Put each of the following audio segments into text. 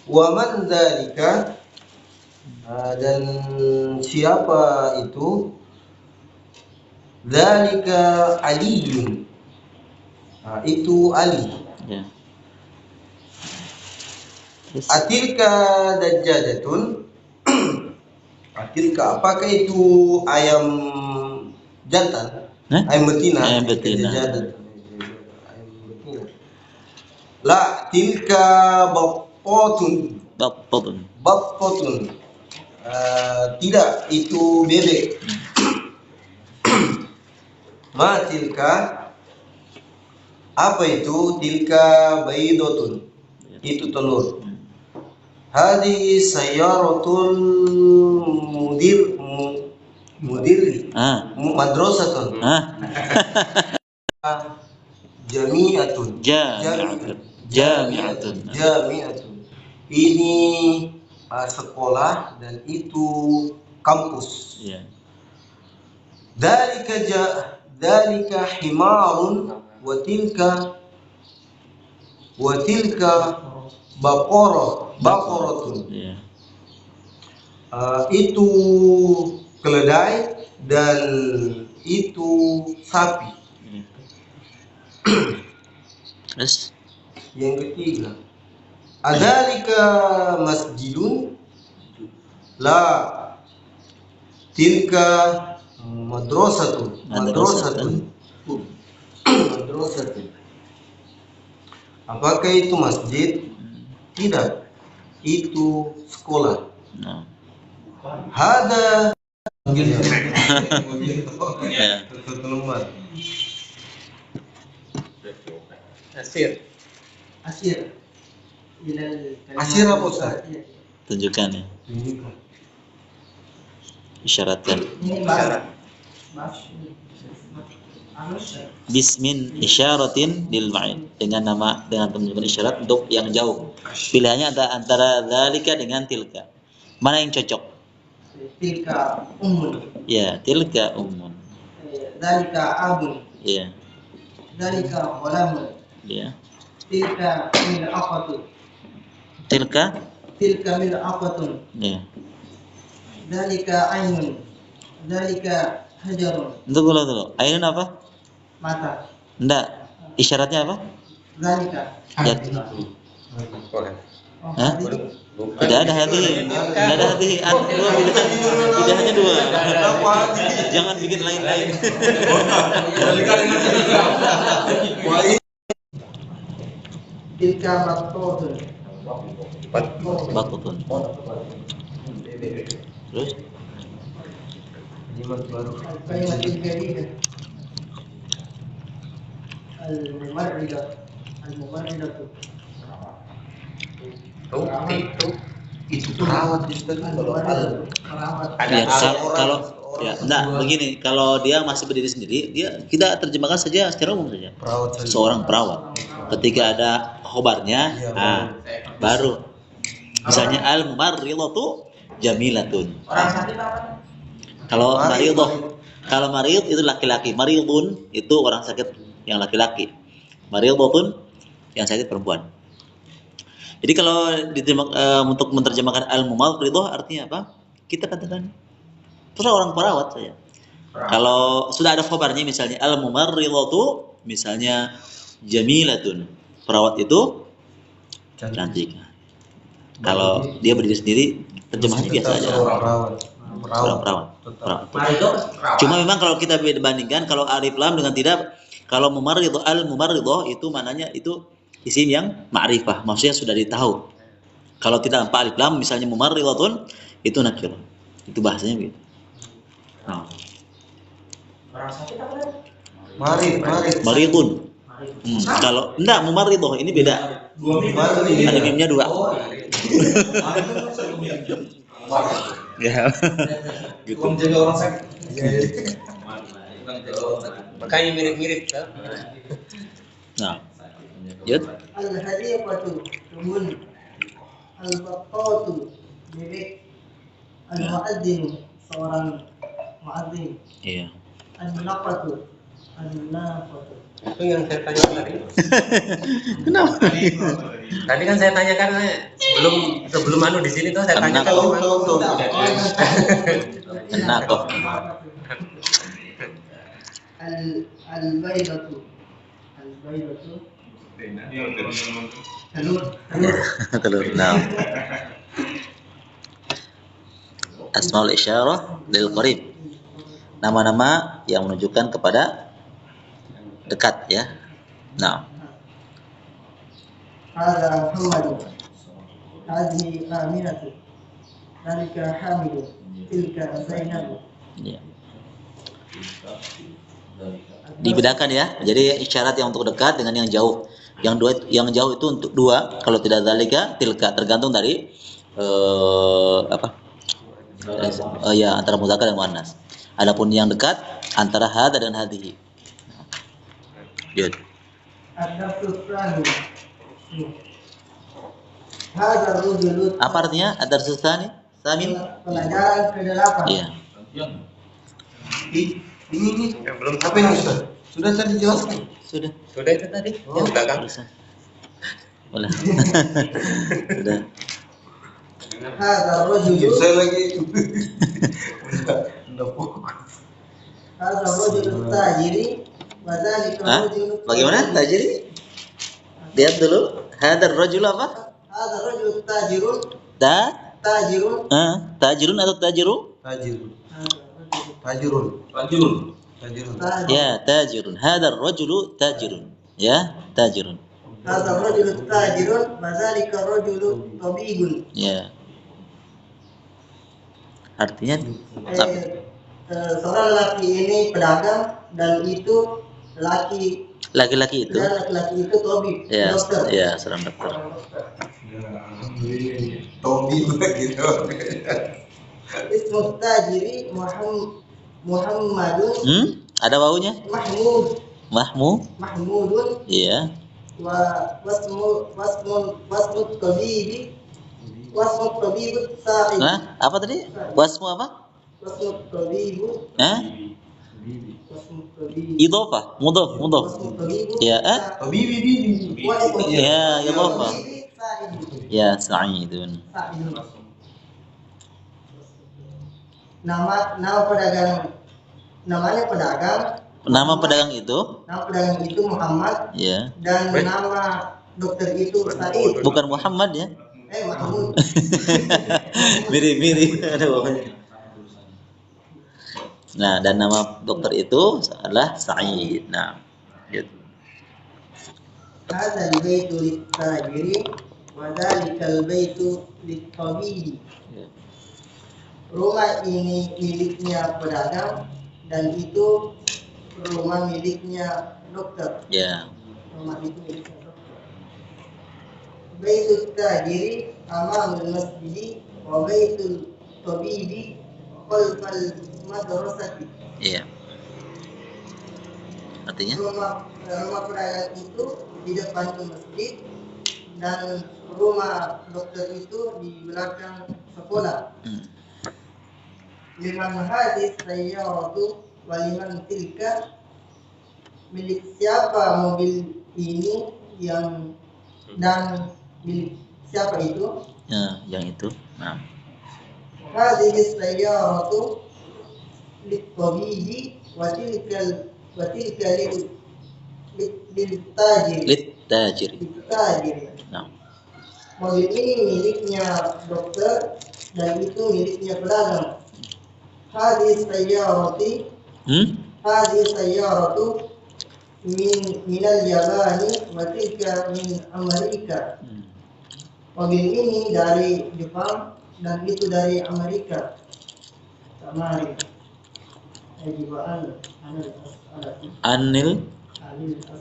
Wa man dzalika, dan siapa itu? Dzalika Aliyun, itu Ali. Ya. Atilka dajjajatun, atilka apakah itu ayam jantan? Ayam betina. Ayam betina. Ayam betina. La tilka baqqatun. Baqqatun. Tidak, itu bebek. Ma tilka, apa itu? Tilka baidatun, itu telur. Hadi sayyaratul mudir madrasatun. Jami'atun. Ini sekolah dan itu kampus. Dalika himarun wa tilka baqaratun. Itu keledai dan itu sapi. Yang ketiga, adzalika masjidun? La tilka madrasatun. Apakah itu masjid? Tidak, itu sekolah. Hada Asir apa Ustaz? Tunjukkan ya. Isyaratkan. Bismin isyaratin lil ba'id, dengan penunjukan isyarat untuk yang jauh. Pilihannya antara dzalika dengan tilka. Mana yang cocok? Tilka ummun. Ya, tilka ummun. Dzalika abun. Ya. Dzalika ghulamun. Ya. Tilka mil'aqatun. Tilka mil'aqatun. Ya. Dzalika ainun. Dzalika hajarun. Tunggu. Ainun apa? Mata. Enggak. Isyaratnya apa? Dzalika. Ya. Hah? Tidak ada hati. Tidak hanya dua. Jangan bikin lain-lain. Tilka battutun. Terus? Kalimat baru. Kalimat jadidah. Al-mumarridatu. Itu perawat begini, kalau dia masih berdiri sendiri, kita terjemahkan saja secara umum saja. Seorang perawat. Ketika ada khobarnya, baru misalnya al-mumarridatu jamilatun. Orang sakit apa? Kalau marid itu laki-laki, maridun itu orang sakit yang laki-laki. Maridatun yang sakit perempuan. Jadi kalau untuk menerjemahkan al-mumarridah artinya apa? Kita katakan terus orang perawat saja. Kalau sudah ada khabarnya misalnya al-mumarridatu, misalnya jamilatun, perawat itu cantik. Kalau dia berdiri sendiri, terjemahannya biasa aja. Orang perawat. Cuma memang kalau kita bandingkan, kalau alif lam dengan tidak, kalau mumarridhah, al-mumarridhah itu maknanya itu isim yang ma'rifah, maksudnya sudah ditahu. Kalau tidak tanpa alif lam, misalnya mumarridhatun, itu nakirah. Itu bahasanya begitu. Orang sakit apa? Maridun. Kalau enggak mumarridhah ini beda. Ada mimnya dua. Ya. Gitu. Jadi orang sakit. Makanya mirip-mirip kan. Nah. Yud. Al-hadiyatu tumun. Al-battatu bebek. Al-muadzin seorang muadzin. Iya. Al-munaqatu Itu yang saya tanya tadi. Kenapa? Tadi kan saya tanyakan sebelum anu di sini tuh saya tanya Tahu, tahu, tahu. Enak kok. Al-baydatu telur Telur. Nah. Asmaul isyarah lil qarib. Nama-nama yang menunjukkan kepada dekat ya. Nah. hadza Muhammad hadhihi Aminatu dzalika Hamid tilka Zainab. Ya. Dibedakan ya. Jadi isyarat yang untuk dekat dengan yang jauh. Yang jauh itu untuk dua. Kalau tidak dzalika tilka, tergantung dari ya antara muzakkar dan muannas. Adapun yang dekat antara hada dan hadhihi. Yud. Ad-darsu tsani hadza rajulu. Apa artinya? Ad-darsu tsani? Samin? Pelajaran ke-8. Iya. Ini belum apa ini Ustaz? Sudah tadi dijelaskan. Sudah. Sudah itu tadi yang belakang. Boleh. Sudah. Hadza rajulu Saya lagi udah fokus. hadza rajulu tajiri wa dzalika Hah? rajulu. Bagaimana? Tajiri? Lihat dulu. Hadar rajul apa? Hadza rajulu tajirun tajirun. Tajirun atau tajiru? Tajirun. Tajirun. Ya, tajirun. Hadar rajulu tajirun. Ya, tajirun. Hadza rajulu tajirun wa dzalika rajulu tabibun. Ya. Artinya Seorang laki ini pedagang dan itu laki-laki itu. dan laki-laki itu tabib, Ya, dokter. ya, seorang dokter. Tobi gitu. Ismu tajiri Muhammadun Ada baunya? Mahmudun Iya. wa wasmu tabibi sa'id. Nah, apa tadi? Wasmu apa? Wasmu tabibu Hah? wasmu tabibu Idhofah, mudhof. wasmu tabibu Ya, Tobi bibi. Ya, idhofah. Sa'id. Ya, sa'idun. Sa'id. Nama pedagang, namanya pedagang. Nama pedagang itu? Nama pedagang itu Muhammad Ya. dan nama dokter itu Sa'id. Bukan Muhammad ya? Mahmud. Mirip-mirip ada bawahnya. Nah, dan nama dokter itu adalah Sa'id. Nah, gitu. Hadza al-baitu lit-tajiri wa dzalika al-baitu lit-tabibi. Ya. Rumah ini miliknya pedagang dan itu rumah miliknya dokter. Ya. Rumah itu miliknya dokter. Baitul tajiri amamul masjidi wa baitul tabibi khalfal madrasati. Iya. Artinya? Rumah pedagang itu di depan masjid dan rumah dokter itu di belakang sekolah. Liman hadis sayyaratu waliman tilka, milik siapa mobil ini yang dan milik siapa itu? Ya, yang itu. Nah, Hadis sayyaratu lit-tabibi wa tilka lil-tajiri. lit-tajiri. Lil-tajiri. Nah, Mobil ini miliknya dokter dan itu miliknya pedagang. Hadis sayyarati hadis sayyaratu minal Yabani wa tilka min Amerika. Mobil ini dari Jepang dan itu dari Amerika. Samari. Anil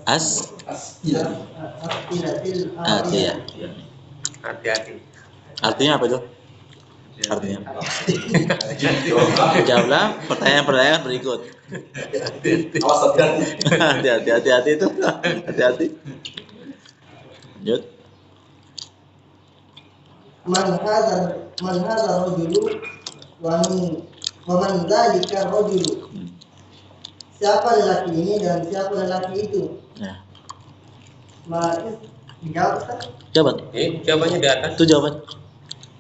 as As'ilatil Hati-hati. artinya apa itu? Artinya. Jawablah pertanyaan berikut. Awas hati-hati. Hati-hati itu. Hati-hati. Lanjut. man hadha rajulu wa man dzalika rajulu. siapa lelaki ini dan siapa lelaki itu. Ya. Dijawab Ustaz. Jawaban. Jawabannya di atas. Itu jawaban.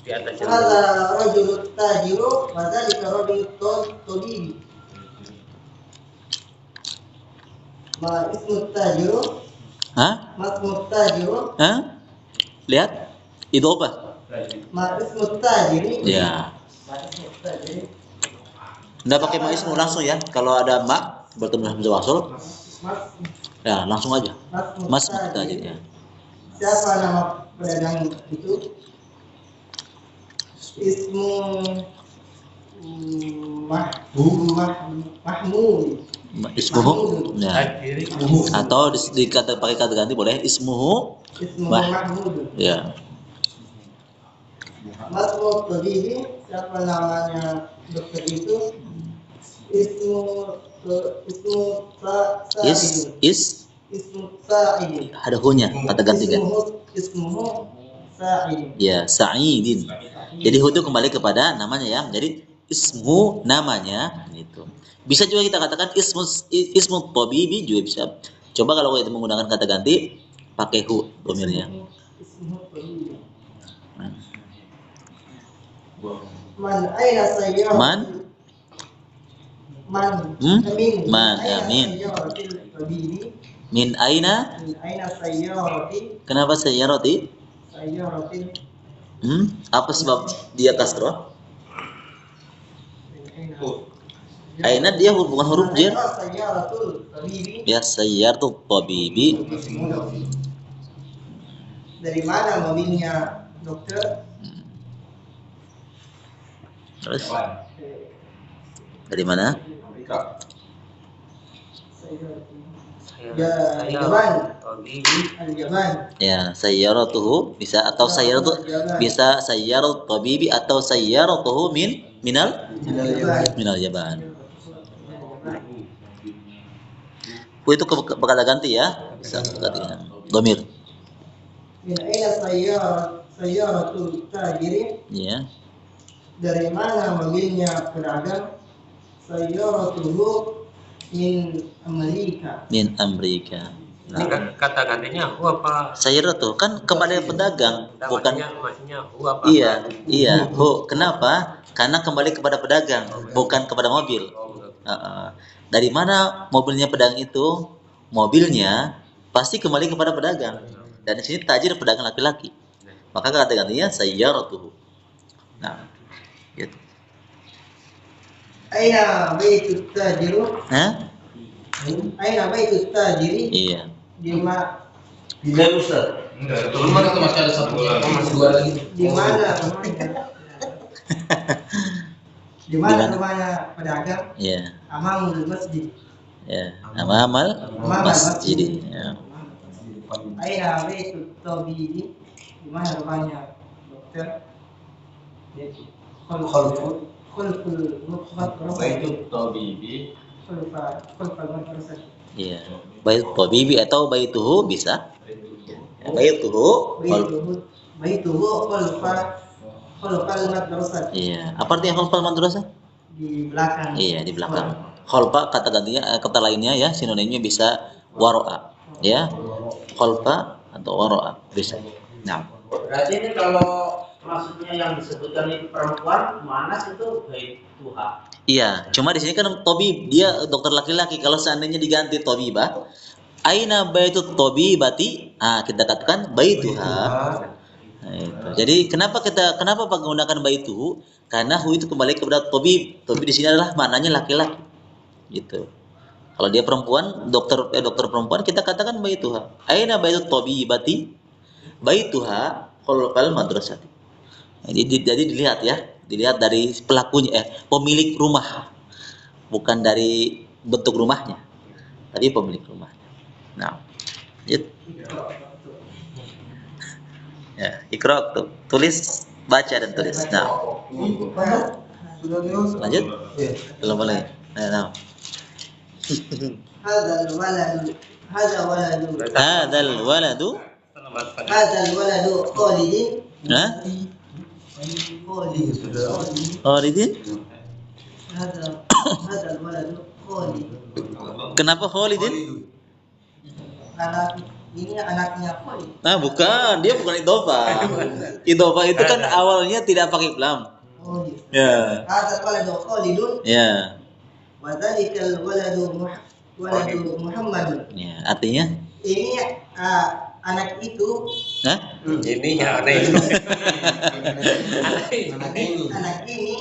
Di atas. Hadza rajulun tajiru wa dzalika rajulun tabibi. Ma ismu tajiru? Hah? Ma ismu tajiru? Hah? Lihat. Itu apa? Ma ismu tajiri? Ya. Ma ismu tajiri. Nggak pakai ma ismu langsung ya. Kalau ada ma bertemu hamzah wasl, Mas ya langsung aja. Mas Muhtajir. ya. Siapa nama pedagang itu? Ismu Mahmud. Ismuhu. Ya. Atau pakai kata ganti boleh ismuhu. Ismu Mah. Mahmud. Ya. Masmu Tabibi, siapa namanya dokter itu? Ismu Sa'id. Ismu Sa'id. Ada hunya kata ganti kan. Ismuhu Sa'id. Ya, Sa'idin. Jadi hu itu kembali kepada namanya ya. Jadi ismu namanya itu. Bisa juga kita katakan ismu tabibi juga bisa. Coba kalau kita menggunakan kata ganti pakai hu domirnya. Ismuhu Tabibi. Man aina sayyaratil Man? Man, amin. Sayyaratil tabibi. Min aina? Min aina sayyaratil Kenapa sayyarati? Apa sebab dia kasrah? Aina dia bukan huruf jar. Sayyaratul tabibi. Ya sayyaratu tabibi. Dari mana mobilnya dokter? Terus dari mana? Al-Yaman. Al-Yaman. Ya, sayyaratuhu bisa atau sayyaratu bisa sayyarat tabibi atau sayyaratuhu minal Yaban. Itu kata ganti ya. Bisa ganti domir. Min aina sayyaratul tajiri? Ya. Dari mana mobilnya pedagang? Sayyaratuhu min Amerika. Min Amerika. Ini kan kata gantinya hu apa? Sayyaratu kan kepada pedagang, bukan maksudnya hu apa? Iya, hu. Kenapa? Karena kembali kepada pedagang, bukan kepada mobil. Dari mana mobilnya pedagang itu? Mobilnya pasti kembali kepada pedagang. Dan di sini tajir pedagang laki-laki. Maka kata gantinya sayyaratuhu. Nah, gitu. Aina baitut tajiru? Hah? Aina baitut tajiri? Iya. Di mana? Tidak Ustaz. Enggak, belum ada tuh masih ada satu masih dua lagi. Di mana rumahnya? Di mana rumahnya pedagang? Iya. Amamul masjid. Ya. Amamal masjid. Ya. Aina baitut tabibi? Di mana rumahnya dokter? Khulful madrasah. Baitut tabibi. Khulful madrasah. Iya. Bait tabibi atau baituhu bisa. Ya, baituhu. Baituhu khulfal madrasah. Iya. Apa artinya khalfal madrasah? Di belakang. Iya, di belakang. Khalfa kata gantinya kata lainnya ya sinonimnya bisa waro'a. Ya. Khalfa atau waro'a bisa. Nah. Berarti ini kalau maksudnya yang disebutkan itu perempuan, muannas itu baituha. Iya, cuma di sini kan tabib, dia dokter laki-laki. Kalau seandainya diganti tabibah, aina baitut tabibati? Kita katakan baituha. Nah, itu. Jadi kenapa menggunakan baituhu? Karena hu itu kembali kepada tabib. Tabib di sini adalah maknanya laki-laki. Gitu. Kalau dia perempuan, dokter perempuan, kita katakan baituha. Aina baitut tabibati? Baituha khalfal madrasati. Jadi dilihat ya, dilihat dari pelakunya, pemilik rumah, bukan dari bentuk rumahnya, tapi pemilik rumahnya. Nah, ya, ikra tuh, tulis, baca dan tulis. Nah, lanjut, belum boleh. Nah, Hadzal waladu Khalidin. Khalidin. Hadzal waladu Khalid. Kenapa Khalidin? Khalidun. Anak ini anaknya Khalid. Nah, bukan, dia bukan idofa. Idofa itu kan awalnya tidak pakai lam. Oh gitu. Ya. Hadal waladu Khalidun Ya. wa dzalikal waladu Muhammadun. Ya, artinya Ini anak itu Hah? Ini ya aneh. anak ini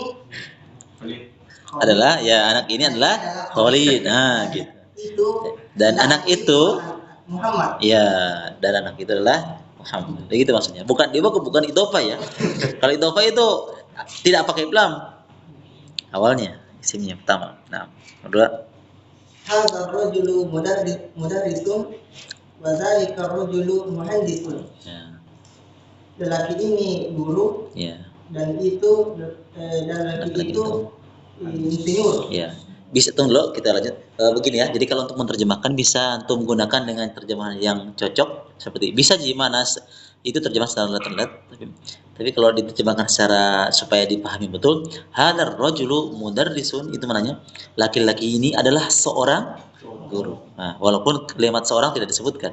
Adalah ya anak ini adalah Khalid. Nah, gitu. itu Dan anak itu Muhammad. ya, dan anak itu adalah Muhammad. Begitu maksudnya. Bukan dia bukan idofa ya. Kalau idofa itu tidak pakai lam. Awalnya isimnya pertama. Nah, kedua Hadha ar-rajulu mudarrisun wa dzalika ar-rajulu muhandisun. ya. Lelaki ini guru Ya. dan itu lelaki itu insinyur. Ya. Bisa tunggu dulu kita lanjut. Begini ya. Jadi kalau untuk menerjemahkan bisa antum menggunakan dengan terjemahan yang cocok seperti bisa Jimanas itu terjemah secara letterlet, tapi kalau diterjemahkan secara supaya dipahami betul, hadar rajulu mudarrisun itu mananya laki-laki ini adalah seorang guru. Nah, walaupun kalimat seorang tidak disebutkan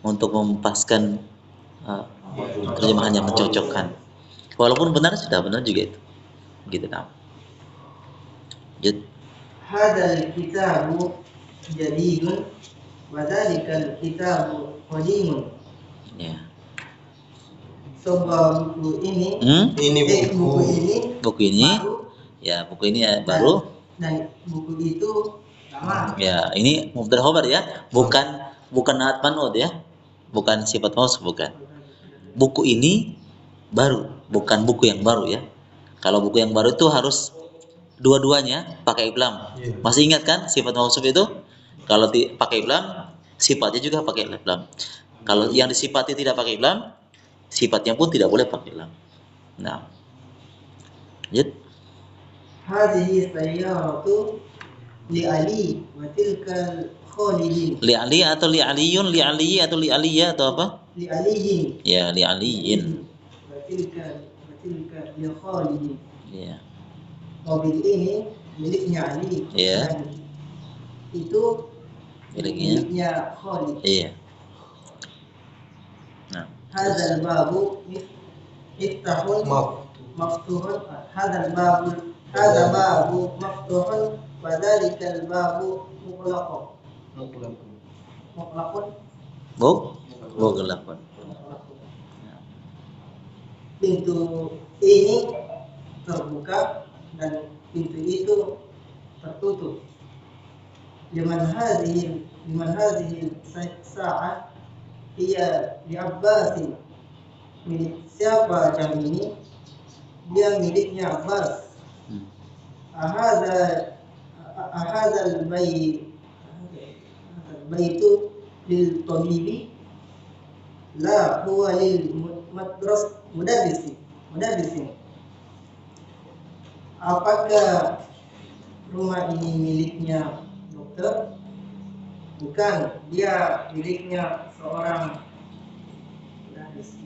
untuk mempaskan terjemahan yang mencocokkan. Walaupun benar sudah benar juga itu. Gitu nah. Lanjut. Hadal kitabu jadidun wa dzalikal kitabu qadimun. Ya. Sebuah buku ini Ini buku ini Buku ini baru ya, buku ini ya baru. dan buku itu lama. Ya, ini mubtada khabar ya. Bukan naat man'ut ya. Bukan sifat mausuf bukan. Buku ini baru, bukan buku yang baru ya. Kalau buku yang baru itu harus dua-duanya pakai lam. Masih ingat kan sifat mausuf itu? Kalau pakai lam, sifatnya juga pakai lam. Kalau yang disifati tidak pakai lam, sifatnya pun tidak boleh pakai lam. Nah. Lanjut. Hadhihi sayyaratu li Ali wa tilka Khalidin. Li Ali atau li Aliyun, li Ali atau li Aliyah atau apa? Li Aliyin. Ya, li Aliyin. Wa tilka li Khalidin. Ya. Mobil ini miliknya Ali. Iya. Dan itu Miliknya. Khalid. Iya. Nah. Hadzal babu iftahun maftuhun. Hadzal babu maftuhun wa dzalikal babu mughlaqun. Mughlaqun. Gelapun. Pintu ini terbuka dan pintu itu tertutup. Liman hadhihi sa'ah hiya li Abbasin. Milik siapa jam ini? Dia miliknya Abbas. Ahadha al-baytu lil tabibi la huwa lil mudarrisin. Apakah rumah ini miliknya dokter? Bukan, dia miliknya seorang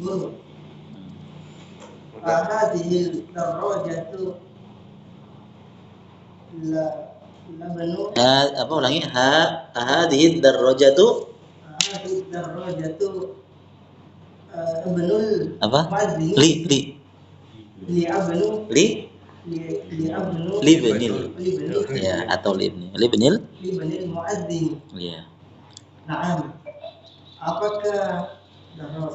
guru. Hadhil darajatu labanu. Apa ulangi? Hadhihi darajatu Hadhil darajatu ibnul apa? Muadzin. Li benil. Ya, atau libnil. Libnil Muadzin. Ya. Naam. Apakah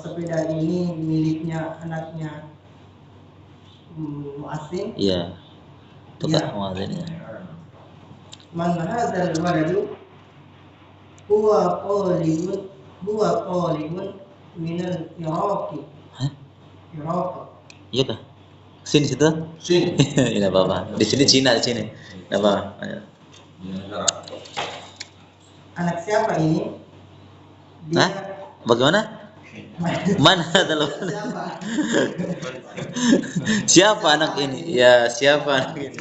sepeda ini miliknya anaknya Muadzin? Ya. Tukar Ya. muadzin ya. Man hadzal waladu huwa qalibun min al-Iraqi. Hah? Iraq. Iya kah? Sini situ? Sini. Tidak apa-apa. Di sini Cina di sini. Tidak apa. Anak siapa ini? Dia Hah? Bagaimana? Mana adalah siapa? siapa anak ini? Ya, siapa anak ini?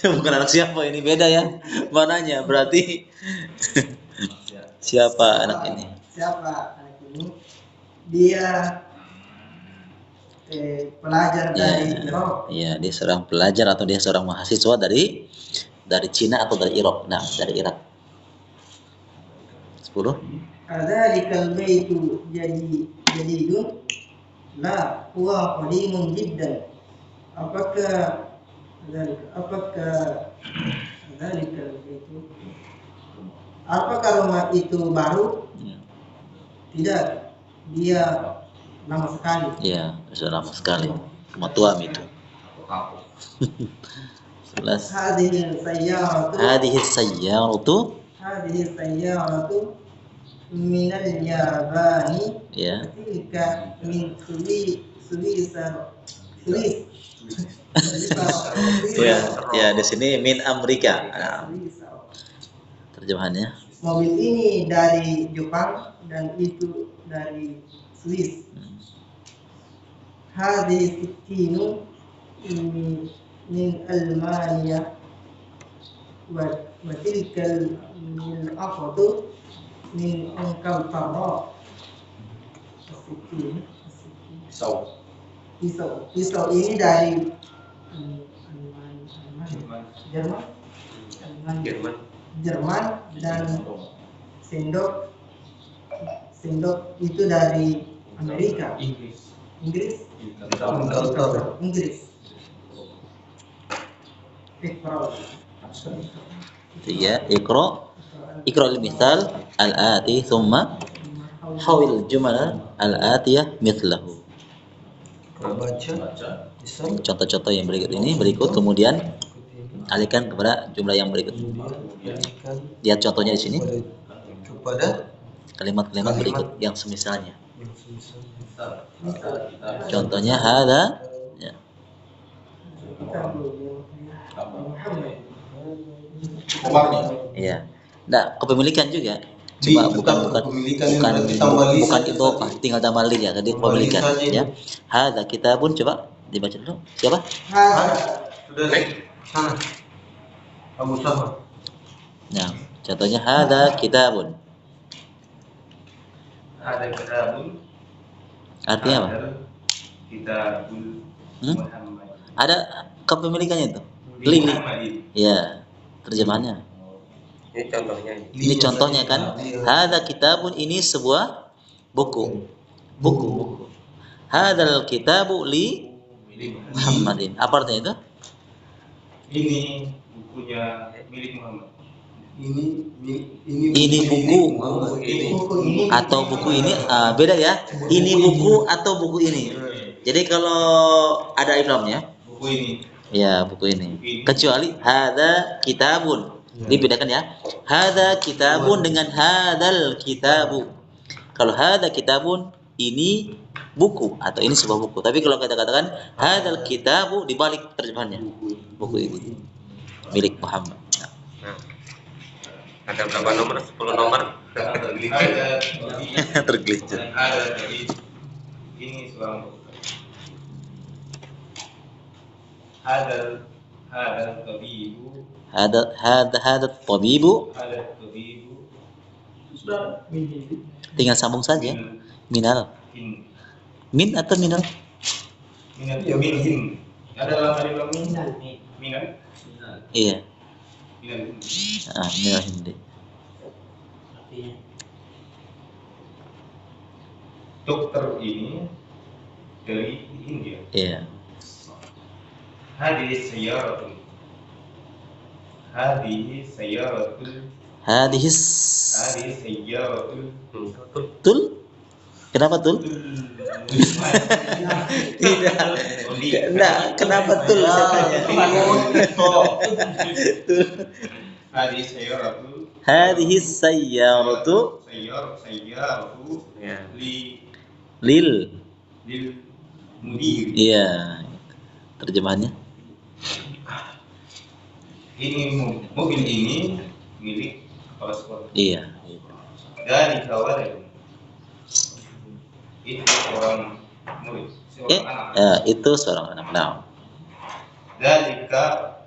Bukan anak siapa ini, beda ya. Mananya? Berarti siapa anak ini? Siapa anak ini? Dia pelajar dari Irak. Ya, dia seorang pelajar atau dia seorang mahasiswa dari Cina atau dari Irak. Nah, dari Irak. 10. Adzalikal baitu jadidun la huwa qadimun jiddan. Apakah adzalikal baitu, apakah rumah itu baru? Ya. Tidak, dia lama sekali. Iya, sudah lama sekali. Rumah tua itu. 11. Hadhihi sayyaratu Hadhihi sayyaratu. hadhihi sayyaratu minal Yabani, Ya. tilka min Swiss. Ya, ya di sini min Amerika. Nah, terjemahannya. Mobil ini dari Jepang dan itu dari Swiss. Hadhihi sittinu min Almania wa tilkal mil'aqatu min Ankara. Pisau ini dari Jerman dan sendok itu dari Amerika. Inggris. Tiga. Iqra al-mithal al-ati thumma hawil jumal al-atiyah mithlahu. Contoh-contoh yang berikut kemudian alihkan kepada jumlah yang berikut. Lihat contohnya di sini. Kepada Kalimat-kalimat berikut yang semisalnya. Contohnya hadza, ya. Iya. Nah, kepemilikan juga. Coba bukan idhofah, tinggal tambah li ya, tadi kepemilikan ya. Hadza kitabun, coba dibaca dulu. Siapa? sudah sana. Abu Sama. Nah, contohnya hadza kitabun. Ada kitabun. Artinya apa? Kitabul Muhammad. Ada kepemilikannya itu. Li. Ya, terjemahannya. Ini contohnya. Ini contohnya kan. Hadza kitabun, ini sebuah buku. Buku. Hadzal kitabu li Muhammadin. Apa artinya itu? Ini bukunya milik Muhammad. Ini buku atau buku ini beda ya. Ini buku atau buku ini. Jadi kalau ada iframnya, Buku ini. ya buku ini. Kecuali hadza kitabun. Dibedakan ya. Hadza kitabun dengan hadzal kitabu. Kalau hadza kitabun, ini buku atau ini sebuah buku. Tapi kalau kita katakan hadzal kitabu, dibalik terjemahannya. Buku ini milik Muhammad. Nah, ada berapa nomor? 10 nomor. Tergelincir. Ada tadi. Ini seorang dokter. Hadal tabibu. Hada tabibu. Hadal tabibu. Tinggal sambung saja. Minal. Min atau minal? Min. Ada dalam tadi bilang minal. Iya. Minal. Minal hindi. Dokter ini dari India. Iya. Hadhihi sayyaratun. Hadhihi sayyaratun. Hadhihi Hadhihi sayyaratun. tul. Kenapa tul? Tidak. Nah, kenapa tul saya tanya? Hadhihi sayyaratun. Hadhihi sayyaratu Sayyaratu Ya. lil. Lil mudir. Iya. Terjemahannya? Ini mobil ini milik kepala sekolah. Iya. Dari kawalan. Itu seorang murid, seorang anak. Ya, itu seorang anak. Nah. Zalikal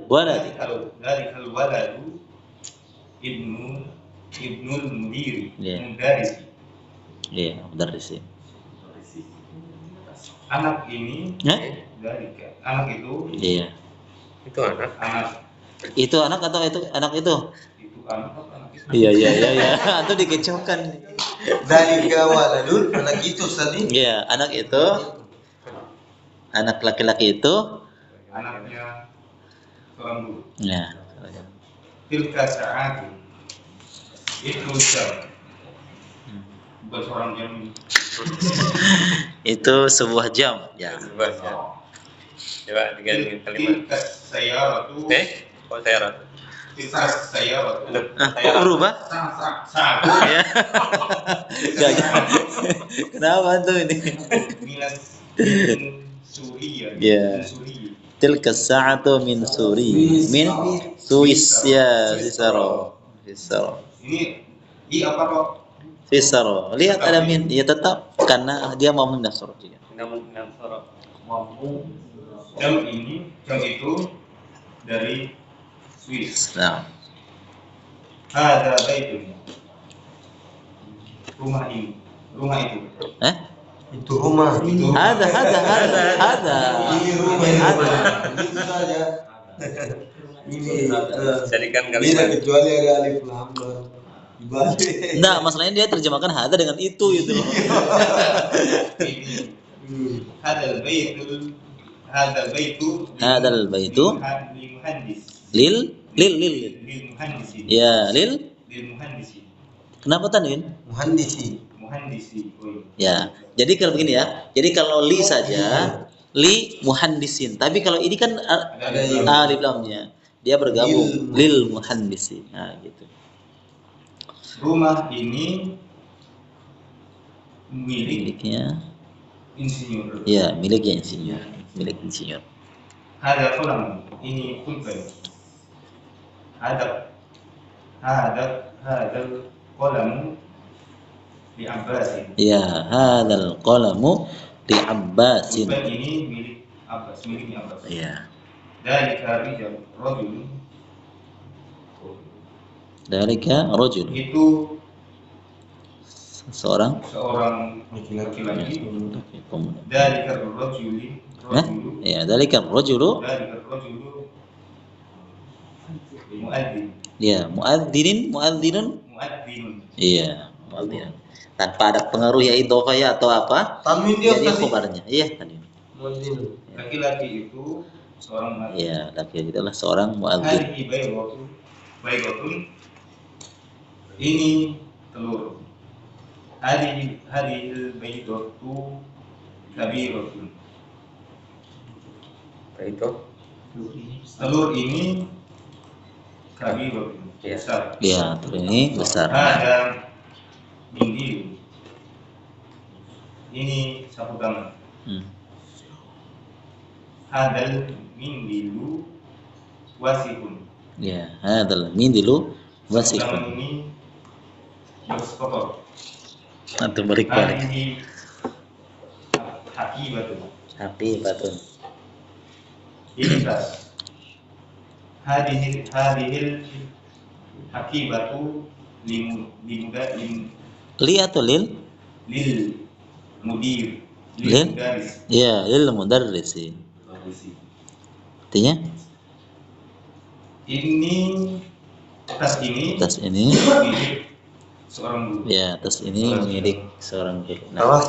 waladu ibnul mudiri. Iya. Mudarisi. Iya, mudarris. Anak ini anak itu Iya. Itu anak. anak Itu anak atau itu anak itu? anak apa anak itu? Iya. Antum dikecohkan. Dalika waladun, anak itu tadi. Iya, anak itu, anak laki-laki itu, Anaknya seorang guru. ya, Tilka sa'atu. Itu jam. Bukan seorang jam. itu sebuah jam. Ya. Coba diganti kalimat. Tilka sayaratu. Kok saya rasa? Tilka sayaratu. Kok berubah? Sa'atu. Ya. Gak. Kenapa tuh ini? Minas Suriah. Ya. Suriah. Tilka sa'atu min Suri, min Swiss ya, Sisaro. Ini i apa kok? Sisaro. Lihat ada min, ya tetap karena dia mau menasor juga. Enggak sorot. Jam itu dari Swiss. Nah, Ada baitun. Rumah itu. Itu rumah. Ada. Ini rumah ini. Ada. Itu saja. Ini Jadikan tidak kalimat. kecuali ada alif lam baru dibalik. Enggak, masalahnya dia terjemahkan hada dengan itu gitu loh. Ini hadal baitu Hadal baitu muhandis. lil. Lil muhandisi. Ya, lil. Muhandisi. Kenapa tanwin? Muhandisi. Oh, Ya. Jadi kalau begini ya. Jadi kalau li saja, li muhandisin. Tapi kalau ini kan alif lamnya. Dia bergabung lil muhandisin. Nah, gitu. Rumah ini milik Miliknya, insinyur. ya miliknya insinyur, milik insinyur. Ada kolam ini pulpen. Ada kolam di Abbasin. Ya, hadzal qalamu li Abbasin. Pulpen ini milik Abbas, miliknya Abbas. Ya. Dalika rijal rajul Dalika rajul. itu Seorang laki-laki. Dalika rajuli Ya, dalika rajulu. muadzin. Ya, muadzinun. Iya, muadzin. Tanpa ada pengaruh ya idhofah ya atau apa? Tanwin dia Jadi tadi. khobarnya. Iya, tadi. Muadzin. Laki-laki itu seorang muadzin. Iya, laki-laki itulah seorang muadzin. Hadihi bayrotun. Ini telur. Hadihi bayrotu kabirotun. Itu. Telur ini kabirotun. Besar. Iya, telur ini besar. Ada mindil. Ini sapu tangan. Hadal mindilu wasifun. Ya, hadzal mindilu Sapu wasifun. tangan ini berskotor. Antum balik-balik. Hadihi hakibatun. Happy batun. Ini tas. Hadihil hakibatu Li atau lil? lil mudir Lil? mudaris. Ya, lil mudarris. Artinya Ini tas ini tas ini, milik seorang guru. ya tas ini milik seorang guru. Salah.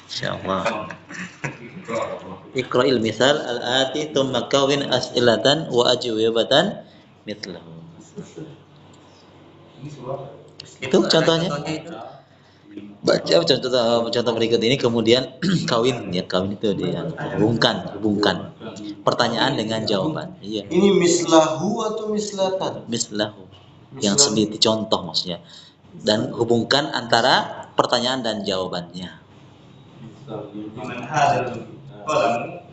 Insyaallah. Iqra'il misal al-ati thumma kawin as'ilatan wa ajwibatan mithlahu. Ini sebuah Itu contohnya. Baca contoh berikut ini kemudian kawin ya, kawin itu dia hubungkan pertanyaan dengan jawaban. Iya. Ini mislahu atau mislatan? Mislahu yang seperti contoh maksudnya, dan hubungkan antara pertanyaan dan jawabannya. liman hadal kolam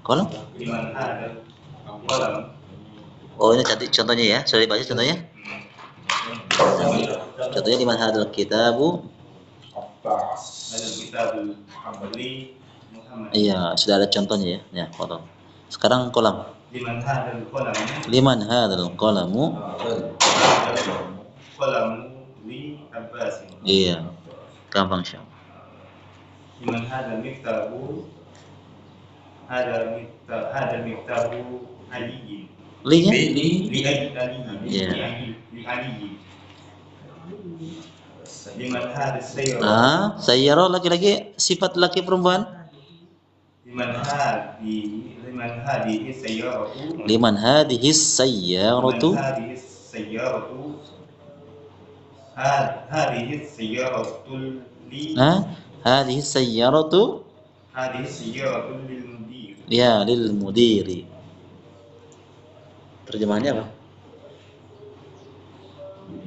Kolom? liman hadal kolam Oh, ini contohnya ya. Sudah dibaca contohnya? Contohnya di mana hadal kitabu? hadal kitabul li Muhammad. Iya, sudah ada contohnya ya. Ya, kolom. Sekarang kolam. Liman hadal kolam Liman hadal qalamu? kolamu li Abbasin. Iya. Gampang Syam. Liman hadal miftahu hadal miftahu aliyin. Li-nya? li ali liman hadis sayyara Sayyara laki-laki, sifat laki perempuan. liman hadhihi sayyaratu Liman hadhihi sayyaratu. hadhihi sayyaratul li Hadhihi sayyaratu lil mudir. ya lil mudiri. Terjemahannya apa?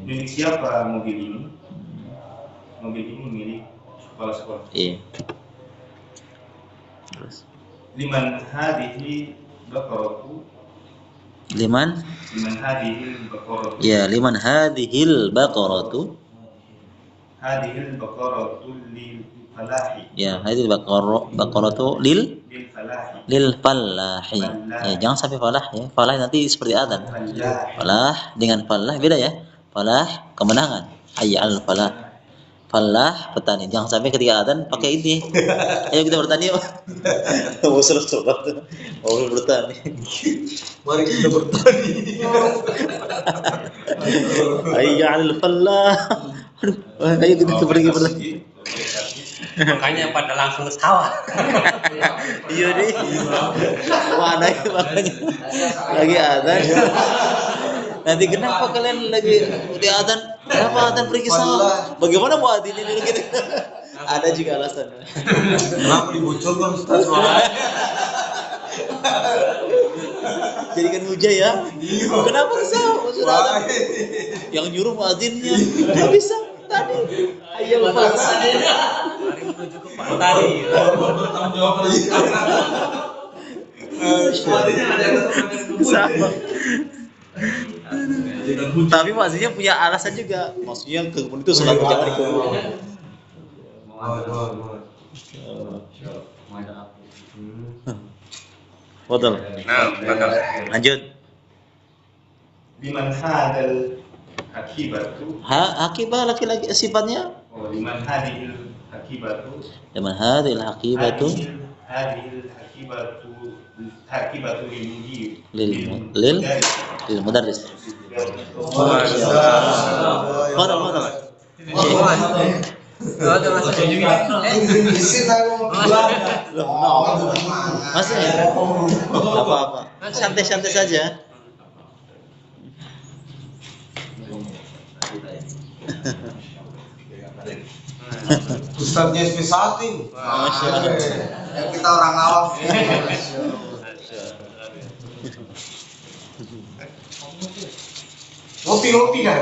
Milik siapa mobil ini? Mobil ini milik kepala sekolah. Iya. Terus Liman hadhihi baqaratu liman hadhihi baqaratu ya liman hadhil baqaratu lil falahi ya hadhil baqaratu lil falahi ya, jangan sampai falah ya. Falah nanti seperti adzan. Falah dengan falah beda ya. Falah kemenangan. Hayya al falah. Falah petani. Jangan sampai ketika adzan pakai ini. Ayo kita bertani yuk. Mau sholat. Mau bertani. Mari kita bertani. Hayya al falah. Ayo kita pergi bertani. Makanya pada langsung ke sawah. Iya deh. Mana ya makanya lagi adzan. Nanti kenapa kalian lagi di adzan? Kenapa adzan pergi sawah? Bagaimana mau adzan ini gitu? Ada juga alasan. Kenapa dibocorkan Ustaz? Jadikan hujah ya. Kenapa ke sawah? Sudah adzan. Yang nyuruh muadzinnya nggak bisa tadi. Ayo lepas. Mari menuju ke petani. Sama. Tapi maksudnya punya alasan juga. Maksudnya ke kebun itu sholat jangan di kebun. Betul. Betul. Lanjut. liman hadal akibatu Akibah laki-laki sifatnya. liman hadhil akibatu Liman hadhil akibatu hadhil akibatu lil mudarris. Betul. Maksudnya apa-apa. Santai-santai saja. Ustaznya SP1 ini. Masya Allah. Yang kita orang awam. Ngopi kan?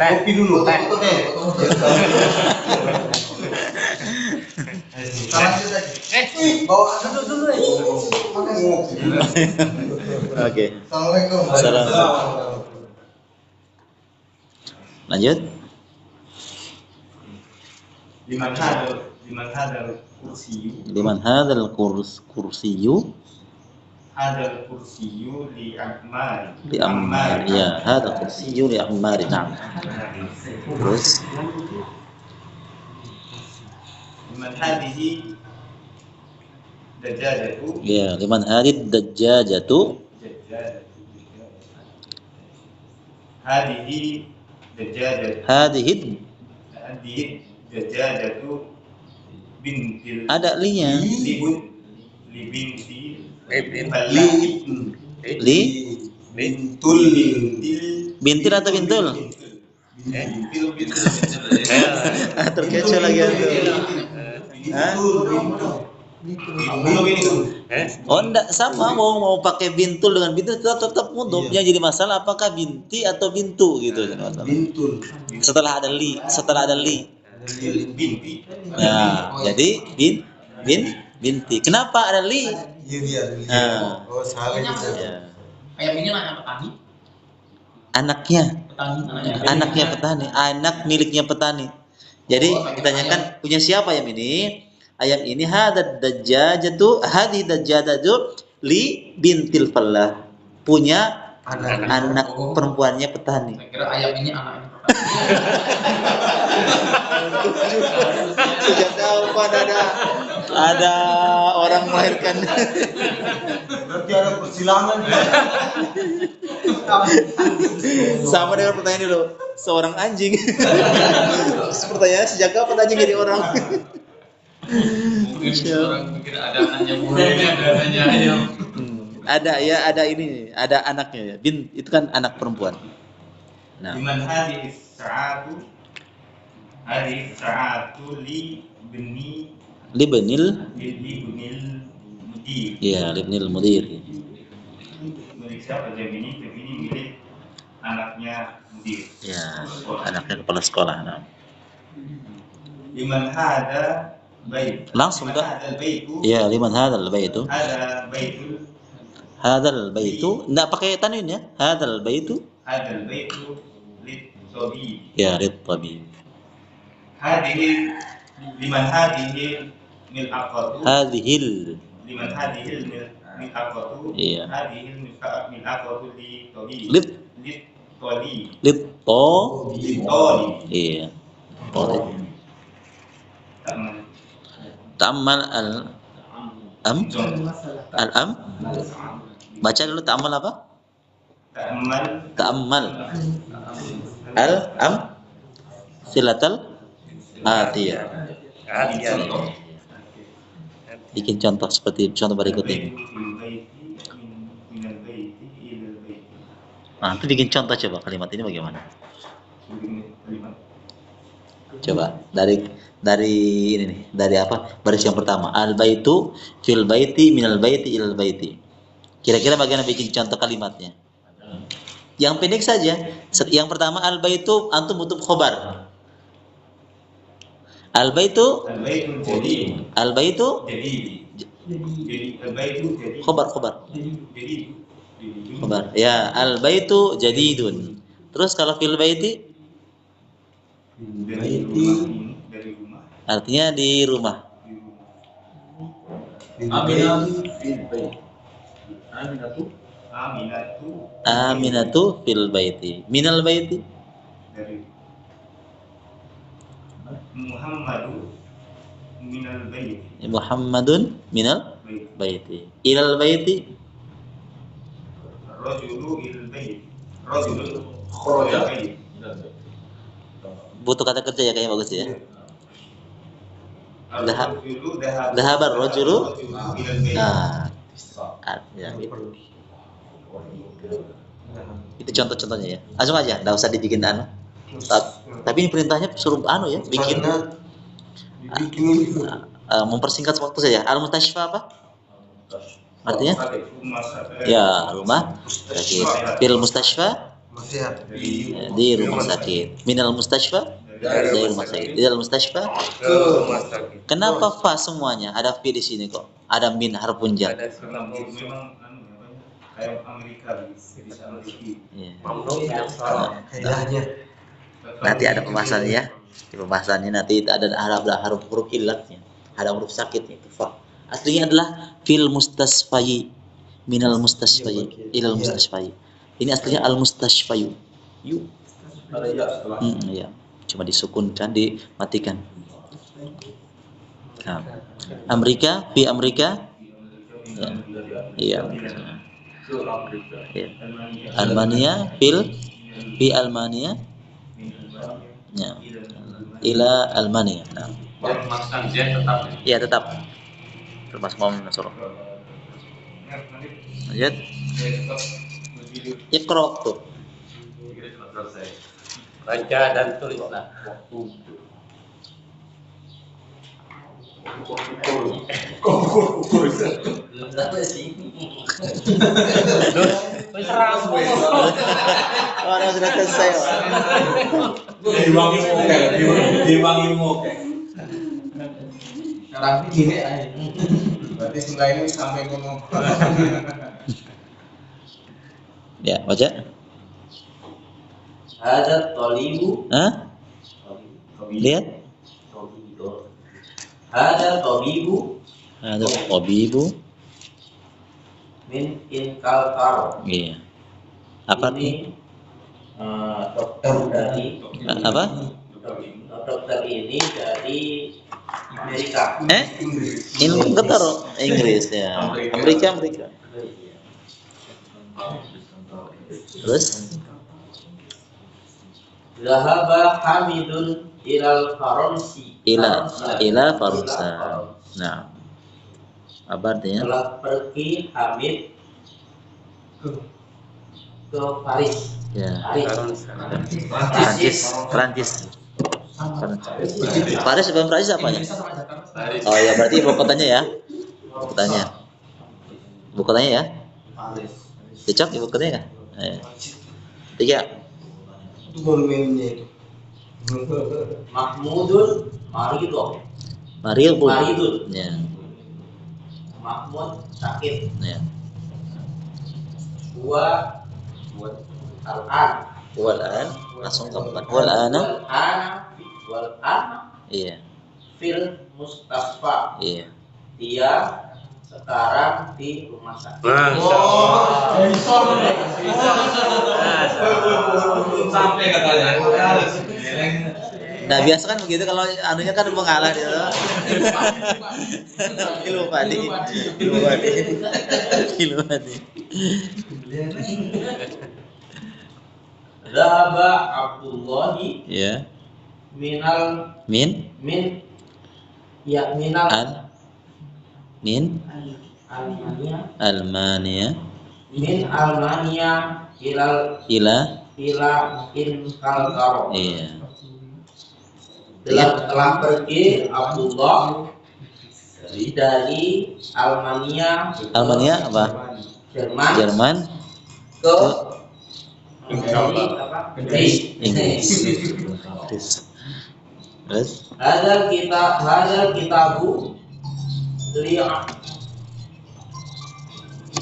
Ngopi dulu. Bawa dulu. Oke. Assalamualaikum. Assalamualaikum. Lanjut. liman hadal kursiyu Liman hadzal kursiyu li ammar li ammar ya hadzal kursiyu li ammar. Na'am. Terus liman hadhihi dajjajatu ya liman hadid dajjajatu hadhihi dajjajatu hadhid dajjajatu bintil ada linya li binti li Bintul. bintil atau bintul terkecoh lagi itu. Oh enggak sama mau pakai bintul dengan bintul tetap mudhof. Yang jadi masalah apakah binti atau bintu gitu jadi masalah. Bintul. Setelah ada li binti nah jadi binti kenapa ada li Iya dia. Ah. Oh salah gitu. ya. Ayam ini anak petani, Anaknya anaknya. petani anak miliknya petani. Jadi ditanyakan punya siapa ayam ini? Ayam ini hadad dajjajatu hadhi dajjajatu li bintil fallah, punya anak perempuannya petani. Saya kira ayam ini anaknya. Sejak kapan ada orang melahirkan? Berarti ada persilangan. Sama dengan pertanyaan dulu, seorang anjing. Pertanyaan sejak kapan anjing jadi orang? Mungkin orang mikir ada anaknya mulai ini ada anaknya ayam. Ada ya, ada ini, ada anaknya ya. Bin itu kan anak perempuan. Nah, Liman hadhihi sa'atu li bni libnil bunil mudir. ya, libnil mudir. Milik siapa jam ini? Jam ini milik anaknya mudir. Ya, anaknya kepala sekolah. Nah. Liman hada bait. Langsung Liman Kak. hadal baitu. Ya, liman hadzal baitu. Ada baitul. Hadzal baitu enggak pakai tanwin ya. Hadzal baitu Hadal baitu lit tabi. ya rid tabi. Hadhihi liman hadhihi mil aqatu. Hadhil Liman hadhihi mil aqatu. Iya. Hadhihi mil aqatu li tabi. Lit. Tabi. lit to Toli. iya. Oh. Taman. Ta'ammal al am masalah. al am. Baca dulu ta'ammal apa? Ta'ammal. Ta'ammal al am silatal atiyah. Contoh. Bikin contoh seperti contoh berikut ini. Nah, itu bikin contoh coba kalimat ini bagaimana? Coba dari ini nih, dari apa? Baris yang pertama, al baitu fil baiti minal baiti ilal baiti. Kira-kira bagaimana bikin contoh kalimatnya? Yang pendek saja. Yang pertama al baitu antum butuh khobar. Al baitu al baitu khobar. Khobar. Ya, al baitu jadidun. Terus kalau fil baiti dari rumah. artinya di rumah. Aminatu fil baiti. Minal baiti. Dari Muhammadu minal bait. Muhammadun minal baiti. Ilal baiti. Rajulu ilal bait. Rajulun kharaja bait. Butuh kata kerja ya kayaknya bagus ya. Rajulu Dhahabar rajulu ilal bait. Ya. Itu contoh-contohnya ya. Langsung aja, enggak usah dibikin anu. Tapi ini perintahnya suruh anu ya, bikin mempersingkat waktu saja. Al-mustashfa apa? Artinya? Ya, rumah sakit. Fil mustashfa di rumah sakit. Minal mustashfa dari rumah sakit. Di dalam mustashfa Ke rumah sakit. kenapa fa semuanya? Ada fi di sini kok. Ada min harfun jar. Ada sulam gitu. Memang kayak Amerika bisa memiliki. Iya. Mamnu yang salah. Nanti ada pembahasannya ya. Di pembahasannya nanti ada huruf illatnya, ada huruf sakitnya itu fa. Aslinya adalah fil mustasfayi, minal mustasfayi, ilal mustasfayi. Ini aslinya al mustasfayu. Yu. Ya. Cuma disukunkan, dimatikan. Nah. Amerika, fi Amerika. Ya. Iya. Ya. Almania, fi Almania. Ya. Ila Almania. Nah. Masukkan Z tetap. Ya tetap termasuk mau Nasrullah. Lanjut. Iqra tuh. Selesai. Baca dan tulislah. Orang sudah selesai. Diwangi moke. Sekarang gini aja. Berarti setelah ini sampai ngomong. Ya, baca. Ada tolibu. Hah? Lihat. Ada tolibu Ada tabibu. min inkal karo. Iya. Apa? Ini dokter dari Apa? dokter ini dari Amerika. Dokter Inggris ya. Amerika. Terus? Zahaba Hamidun ilal Faransi. Ila Faransa. Nah, apa artinya? Telah pergi Hamid ke Paris. Ya. Paris. Perancis. Paris bukan Prancis apanya? Oh ya, berarti ibu kotanya ya. Ibu kotanya ya. Cocok ibu kotanya kan? Tiga. Itu monumennya itu. Mahmudun Maridun. Maridun. Ya. Mahmud sakit. Ya. Walan langsung kapan? Walana. Iya. Fil Mustafa. Iya. Dia sekarang di rumah sakit. Sampai katanya. Nah biasa kan begitu kalau anunya kan mengalah dia. Ilmu padi. Zahaba Abdullahi Ya. minal Min minal Almania min Almania ila Inkalkaro. iya. Telah pergi Abdullah dari Almania apa? Jerman ke Inggris. Terus hadal kitabu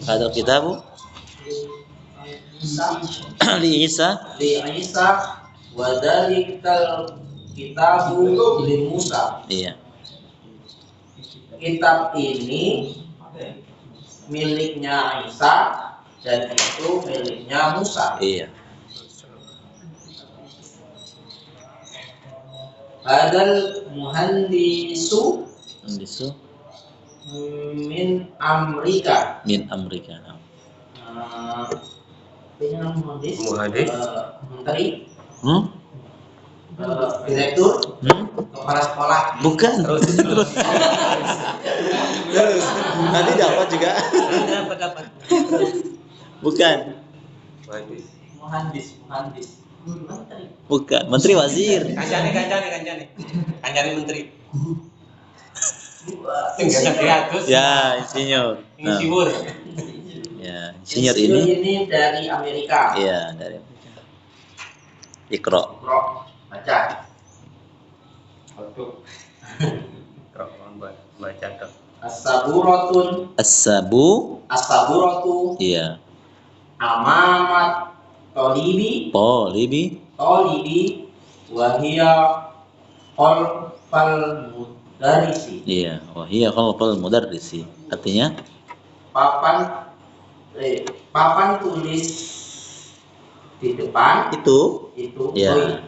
ada kitabu li Isa wa dalikal kitabu li Musa. iya. Kitab ini miliknya Isa dan itu miliknya Musa. Iya. Hadal muhandisu Indisu min Amerika. Muhandis. Menteri. Direktur. Kepala sekolah. Bukan. Terus. Nanti dapat juga. Bukan. Muhandis. Menteri. Bukan. Menteri Wazir. Kanjani menteri. Ya, insinyur. Nah, ya, insinyur ini. Dari Amerika. Iya, dari Amerika. Iqra. Baca. Baca dong. Asaburatu. Iya. Amamat Tolibi. Wahia Khalfal Mudarrisi. Iya, wahia khalfal mudarrisi. Artinya papan tulis di depan itu ya.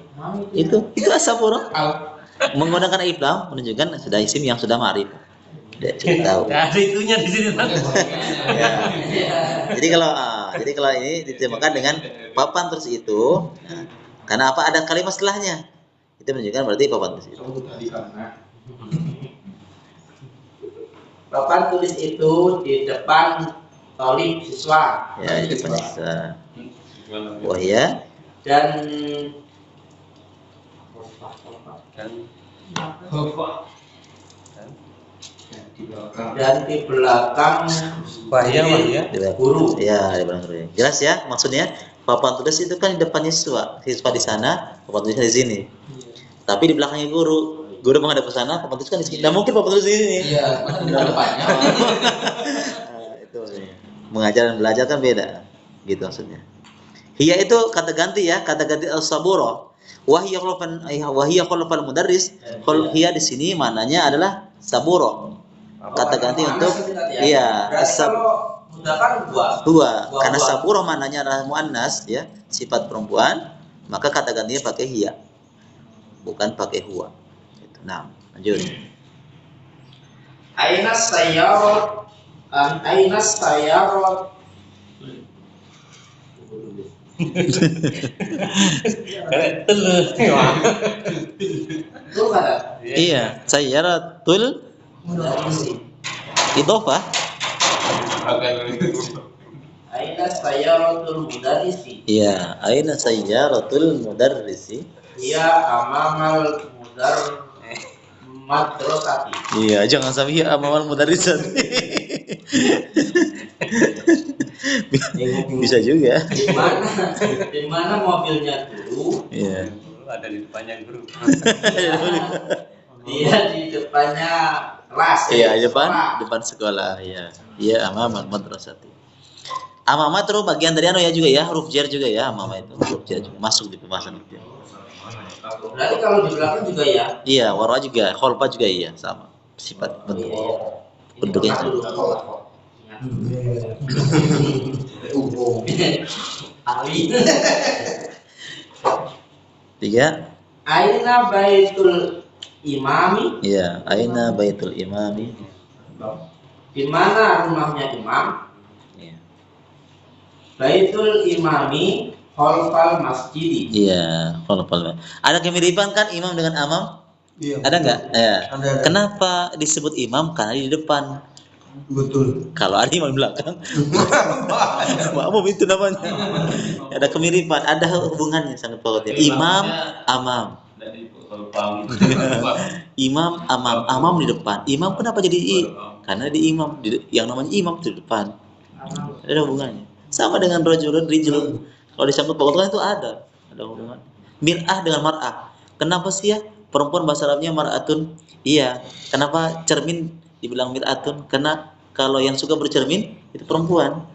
itu Itu asabura. Menggunakan alif lam menunjukkan sudah isim yang sudah ma'rif. Tahu. Ada itunya di sini Bang. Jadi kalau ini diterjemahkan dengan papan tulis itu, nah, karena apa ada kalimat setelahnya. Itu menunjukkan berarti papan tulis itu. papan tulis itu di depan tolib siswa. Ya, di depan siswa. Wahia Dan di belakang guru. Ya, di belakang guru. Jelas ya maksudnya? Papan tulis itu kan di depannya siswa di sana, papan tulisnya di sini. Tapi di belakangnya guru menghadap ke sana, papan tulis kan di sini. Nah, mungkin papan tulis di sini. Iya, di depannya. Itu maksudnya. Mengajar dan belajar kan beda. Gitu maksudnya. Hiya itu kata ganti ya, kata ganti as-sabura. Wahiyya khalfal mudarris. Hiya di sini maknanya adalah sabura. Kata ganti untuk iya, Kalau mudzakkar dua. Karena sabura maknanya adalah muannas ya, sifat perempuan. maka kata gantinya pakai hiya, bukan pakai huwa. Gitu. Nah, lanjut. Aina sayyarat Aina sayyarat Itu kata Iya, sayyaratul idhofah. Aina sayyaratul mudarrisi. Iya, aina sayyaratul mudarrisi. Ia amamal madrasati. Iya, jangan sampai ya amamal mudarrisan. Bisa juga. Di mana mobilnya guru? Iya. Ada di depannya guru. Dia di depannya kelas. Iya, sekolah. depan sekolah, iya. Iya, amamal madrasati. Amama itu bagian dari anu ya juga ya, huruf jar juga ya, amama itu huruf jar juga masuk di pembahasan huruf jar. Berarti kalau di belakang juga ya? Iya, warna juga, kholfa juga iya, sama sifat bentuk. Bentuknya Ali. 3. Aina baitul imami? Iya, aina baitul imami. Di mana rumahnya imam? Iya. Baitul imami khalfal masjidi. Iya, kholfa. Ada kemiripan kan imam dengan amam? Iya. Ada nggak? Ya. Ada. Kenapa disebut imam? Karena di depan. Betul. Kalau ada imam di belakang, makmum itu namanya. Ada kemiripan, ada hubungannya sangat kuatnya. Imam, amam. Imam, amam, amam di depan. Imam kenapa jadi karena di imam, yang namanya imam itu di depan. Ada hubungannya. Sama dengan rajulun, rijlun. Kalau disangkut pautkan itu ada hubungan. Mir'ah dengan mar'ah. Kenapa sih ya perempuan bahasa Arabnya mar'atun? Iya. Kenapa cermin dibilang mir'atun? Karena kalau yang suka bercermin itu perempuan.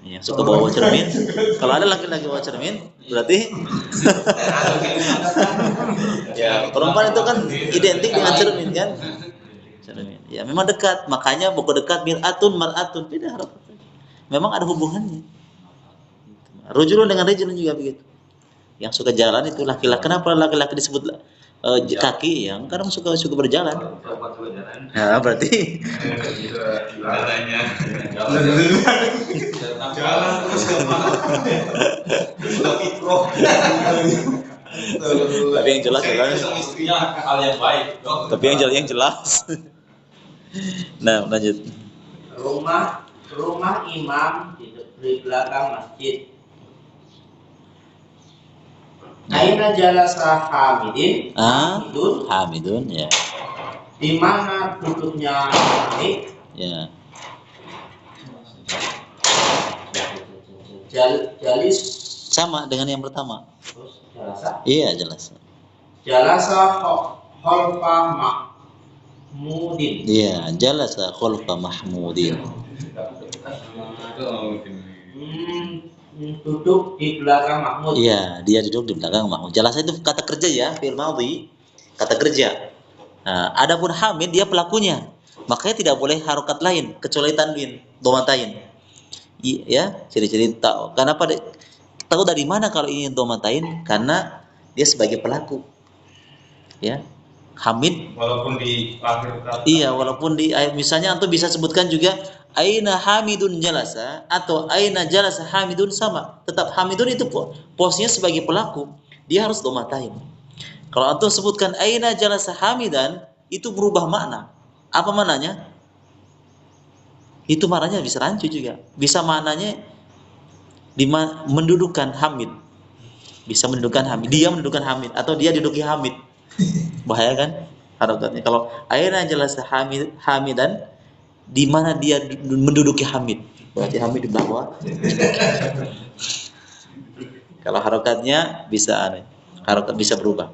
Yang suka bawa cermin. Kalau ada laki-laki bawa cermin, berarti ya perempuan itu kan identik dengan cermin kan? Cermin. Ya memang dekat. Makanya buku dekat mir'atun, mar'atun beda harokatnya. Memang ada hubungannya. Rajulun dengan rajulun juga begitu. Yang suka jalan itu laki-laki. Kenapa laki-laki disebut kaki? Yang kadang suka berjalan. Nah, berarti Jalan terus kemana? tapi yang jelas kan. Istrinya hal yang baik. Tapi yang jelas. Nah, lanjut. Rumah imam di belakang masjid. Aina jalasa Hamidin? Hamidun ya. Di mana duduknya Hamid? Ya. Jalis Sama dengan yang pertama. terus jalasa. Iya, jelas. Jalasa khalfa Mahmudin. Iya, jalasa khalfa Mahmudin. Duduk di belakang Mahmud. Iya, dia duduk di belakang Mahmud. Jalasa itu kata kerja ya, fi'il madhi, kata kerja. Nah, adapun Hamid dia pelakunya. Makanya tidak boleh harokat lain kecuali tanwin, domatain. Ya, ciri-ciri tahu. Kenapa tahu dari mana kalau ini domatain? Karena dia sebagai pelaku. Ya. Hamid Walaupun di akhir kata. iya, walaupun di misalnya antum bisa sebutkan juga aina Hamidun jalasa atau aina jalasa Hamidun sama. Tetap Hamidun itu posnya sebagai pelaku, dia harus domatain. Kalau antum sebutkan aina jalasa Hamidan, itu berubah makna. Apa maknanya? Itu maknanya bisa rancu juga. Bisa maknanya mendudukan Hamid. Bisa mendudukan Hamid. Dia mendudukan Hamid atau dia duduki Hamid. Bahaya kan harokatnya. Kalau aina jalasa Hamidan, di mana dia menduduki Hamid, berarti Hamid di bawah. Kalau harokatnya bisa aneh, harokat bisa berubah,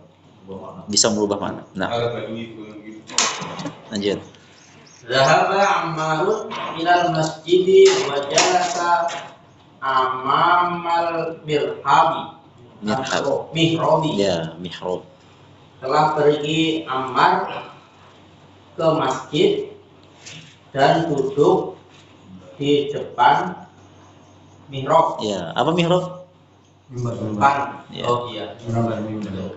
bisa merubah mana. Nah, lanjut. Zahaba Ammarun ilal masjidi wa jalasa amamal mihrabi. Ya, mihrab. Telah pergi Ammar ke masjid dan duduk di depan mihrab. Ya, apa mihrab? Depan. Ya. Oh iya.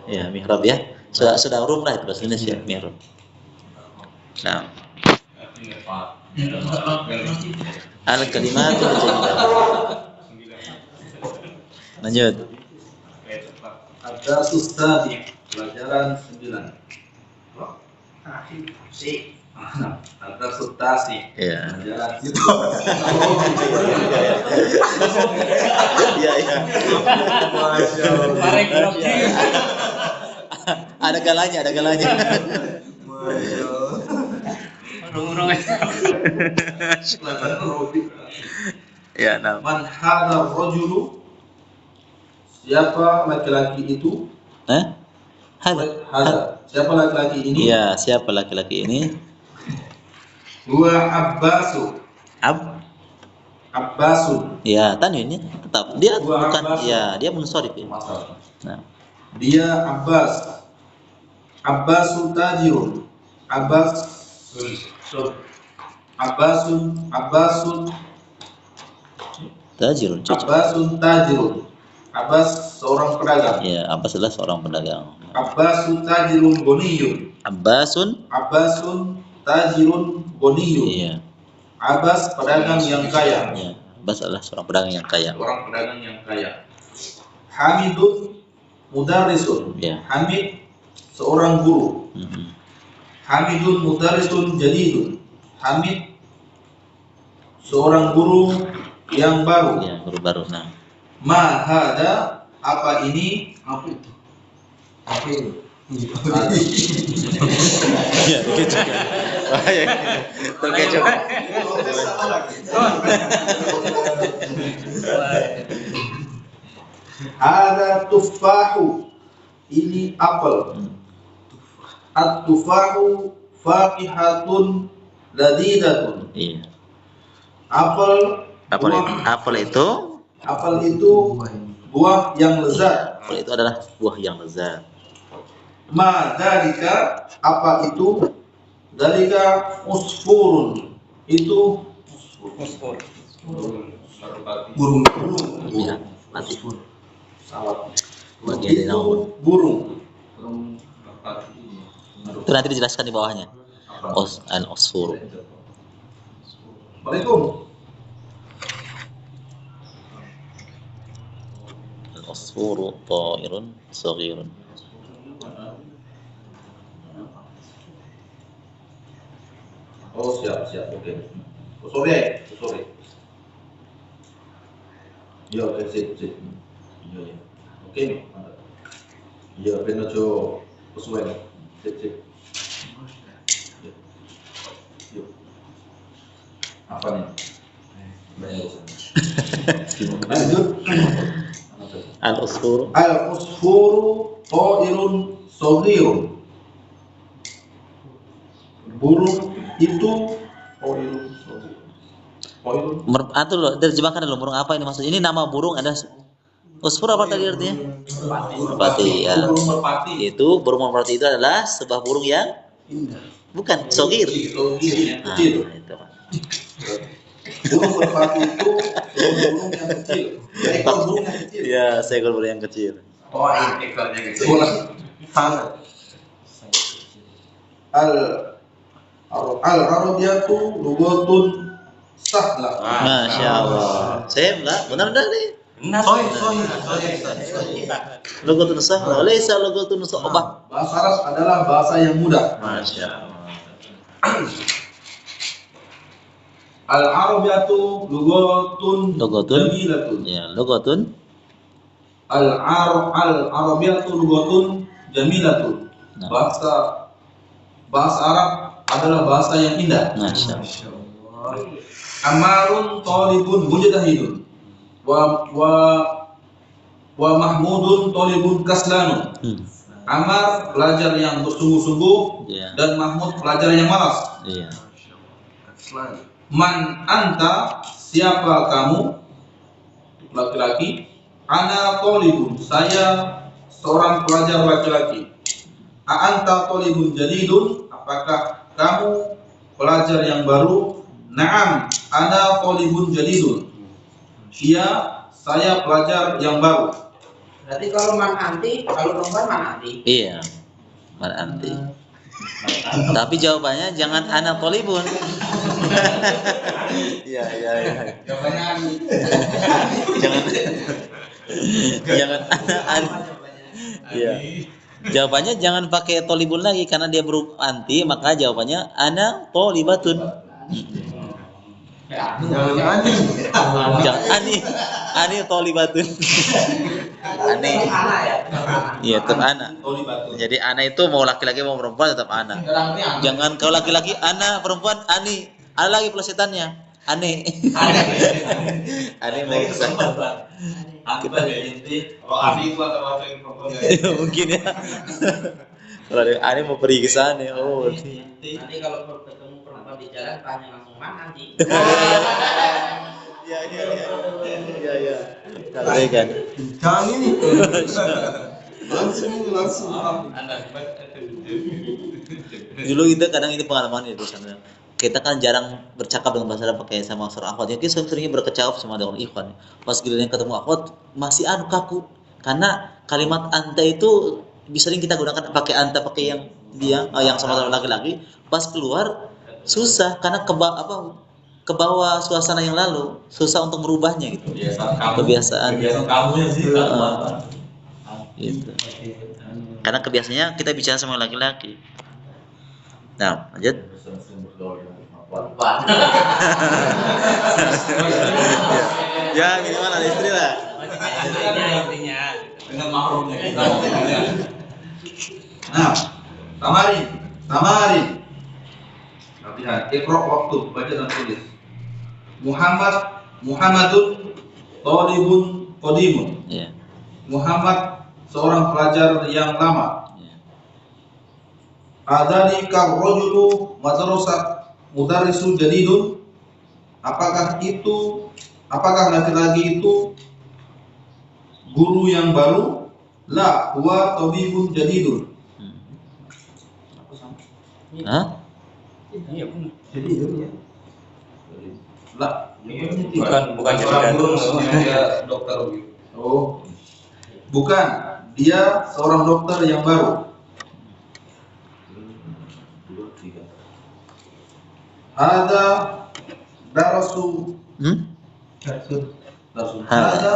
Ya, mihrab ya. Sudah urut lah itu bahasa Indonesia, mihrab. Nah, al-kalimatu jayyidah. Lanjut. Ada sustadi pelajaran 9. Si. Ada sustasi Ya. pelajaran Iya, iya. Ada galanya, ada galanya. Ya, nah. Man hadar rajulu, siapa laki-laki itu? Hadar. Siapa laki-laki ini? Iya, siapa laki-laki ini? Huwa Abbasu. Abbasun. Ya, tanwinnya tetap. Dia Gua bukan Abbas. ya, dia munsharif ya. Nah, Dia Abbas. Abbasun tajirun. Abbasun tajirun cocok. Abbasun tajirun. Abbas seorang pedagang. Ya, Abbas adalah seorang pedagang. Abbasun tajirun goniyun. Abbasun. Abbasun tajirun goniyun. Iya. Abbas pedagang yang kaya. Ya, Abbas adalah seorang pedagang yang kaya. Seorang pedagang yang kaya. Hamidun mudarrisun. Ya. Hamid seorang guru. Mhm. Hamidun mudarrisun jadidun. Hamid seorang guru yang baru. Ya, guru baru. Nah, Ma hada, apa ini? Apa itu? ya, kecoh. Wah, ya. Terkecoh. Hada tufahu, ini apel. At-tufahu faqihatun ladidatun. Iya. Apel Apel itu buah yang lezat. apel itu adalah buah yang lezat. Ma dalika, apa itu? Dalika usfurun, itu burung. Ya, mati. Bagian dari Itu namun. burung. Itu nanti dijelaskan di bawahnya. Al-usfur. Assalamualaikum. Al-usfuru ta'irun saghirun. Oh siap, oke. Sore. Ya, oke, sip. Iya. Oke, mantap. Iya, benar jo sesuai. Sip. Yuk. Apa nih? Banyak urusan. Lanjut. Al-usfuru Al-usfuru ta'irun saghirun. Burung itu ta'irun saghirun. Atau loh, terjemahkan dulu burung apa ini maksudnya? Ini nama burung ada usfur apa tadi artinya? Merpati ya. Burung merpati. Itu burung merpati itu adalah sebuah burung yang bukan sogir. Saghir, Nah, kecil. itu. Burung merpati itu burung yang kecil. Ekor burung yang kecil. Ya, seekor burung yang kecil. Oh, ini ekornya gitu. Sana. Al-Arabiyatu lugatun sahlah. Masya Allah. Saya lah, benar nih. Lugatun sahlah, laisa lugatun sa'bah. Bahasa Arab adalah bahasa yang mudah. Masya Allah. Al-Arabiyatu lugatun Lugatun. jamilatun. Ya, lugatun. Al-Arabiyatu lugatun jamilatun. Nah. Bahasa Arab adalah bahasa yang indah. Masya Allah. Amarun talibun mujtahidun wa mahmudun talibun kaslanun. Amar pelajar yang bersungguh-sungguh Iya. dan Mahmud pelajar yang malas. Iya. Man anta, siapa kamu? Laki-laki. Ana talibun, saya seorang pelajar laki-laki. Anta talibun jadidun, apakah kamu pelajar yang baru? Naam, ana talibun jadidun. Iya, saya pelajar yang baru. Berarti kalau man anti, kalau perempuan man anti. Iya, man anti. Tapi jawabannya jangan ana tolibun. Iya. Jawabannya Ani. Jangan jangan ana. Iya. Jawabannya jangan pakai tolibun lagi karena dia berhuruf anti, maka jawabannya ana tolibatun. Jangan Jangan ani tolibatun. Ani. Anak ya. Iya, tetap ana. Jadi ana itu mau laki-laki mau perempuan tetap ana. Jangan kalau laki-laki ana, perempuan ani. Ada lagi plesetannya. Aneh. Aneh mau kesana. Apa ya inti? Oh, Adi itu atau yang perempuan ya? Mungkin ya. Kalau ada aneh mau pergi ke sana. Oh. Nanti kalau ketemu perempuan di jalan tanya langsung man anti. Iya. Kalau kan. Jangan ini. Langsung. Anak Dulu itu kadang itu pengalaman itu sana. Kita kan jarang bercakap dengan bahasa Arab pakai sama seorang akhwat. Jadi seringnya berkecakap sama dengan ikhwan. Pas giliran ketemu akhwat masih kaku. Karena kalimat anta itu sering kita gunakan pakai anta pakai yang dia yang sama-sama laki-laki. Pas keluar susah karena ke bawah suasana yang lalu, susah untuk merubahnya gitu. Kebiasaan kamu sih. gitu. Karena kebiasaannya kita bicara sama laki-laki. Nah, lanjut. Ya minimal ada istri lah. Dengan mahramnya. Nah, tamarin. Latihan. Iqra waktu baca dan tulis. Muhammadun talibun qadimun. Ya. Muhammad seorang pelajar yang lama. Adzalika rajulu mudarrisu jadidun. Apakah laki-laki itu guru yang baru? La, huwa tabibun jadidun. Hah? La, Bukan Seorang guru maksudnya dia dokter gitu. oh. Bukan, dia seorang dokter yang baru. Ada darasu Hada.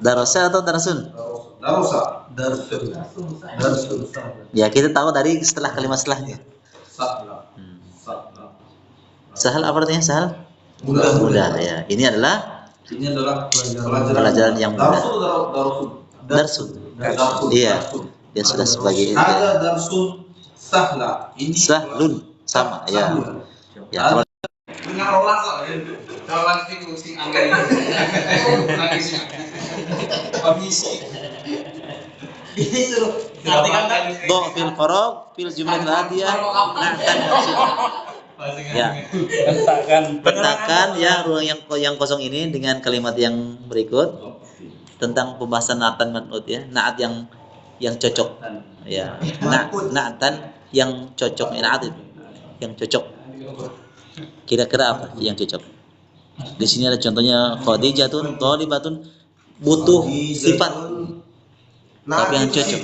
Darasa atau darasun? Darsun. Ya kita tahu dari setelah kalimat setelahnya. Sahla. Sahal apa artinya sahal? Mudah ya. Ini adalah pelajaran yang mudah. Darsun. Iya. Dia sudah sebagai Ada darsun sahla. Ini sahlun sama ya. Ya. Kalau Dengar rolas kok. Rolas itu sing angka ini. Nangisnya. Komisi. Ini suruh do fil farag fil jumlah tadiyah na'tan ya. Petakan ya ruang yang kosong ini dengan kalimat yang berikut tentang pembahasan na'tan man'ut ya. Na'at yang cocok ya. Na'tan yang cocok na'at itu yang cocok. Kira-kira apa yang cocok? Di sini ada contohnya Khadijatun thalibatun butuh sifat tapi yang cocok.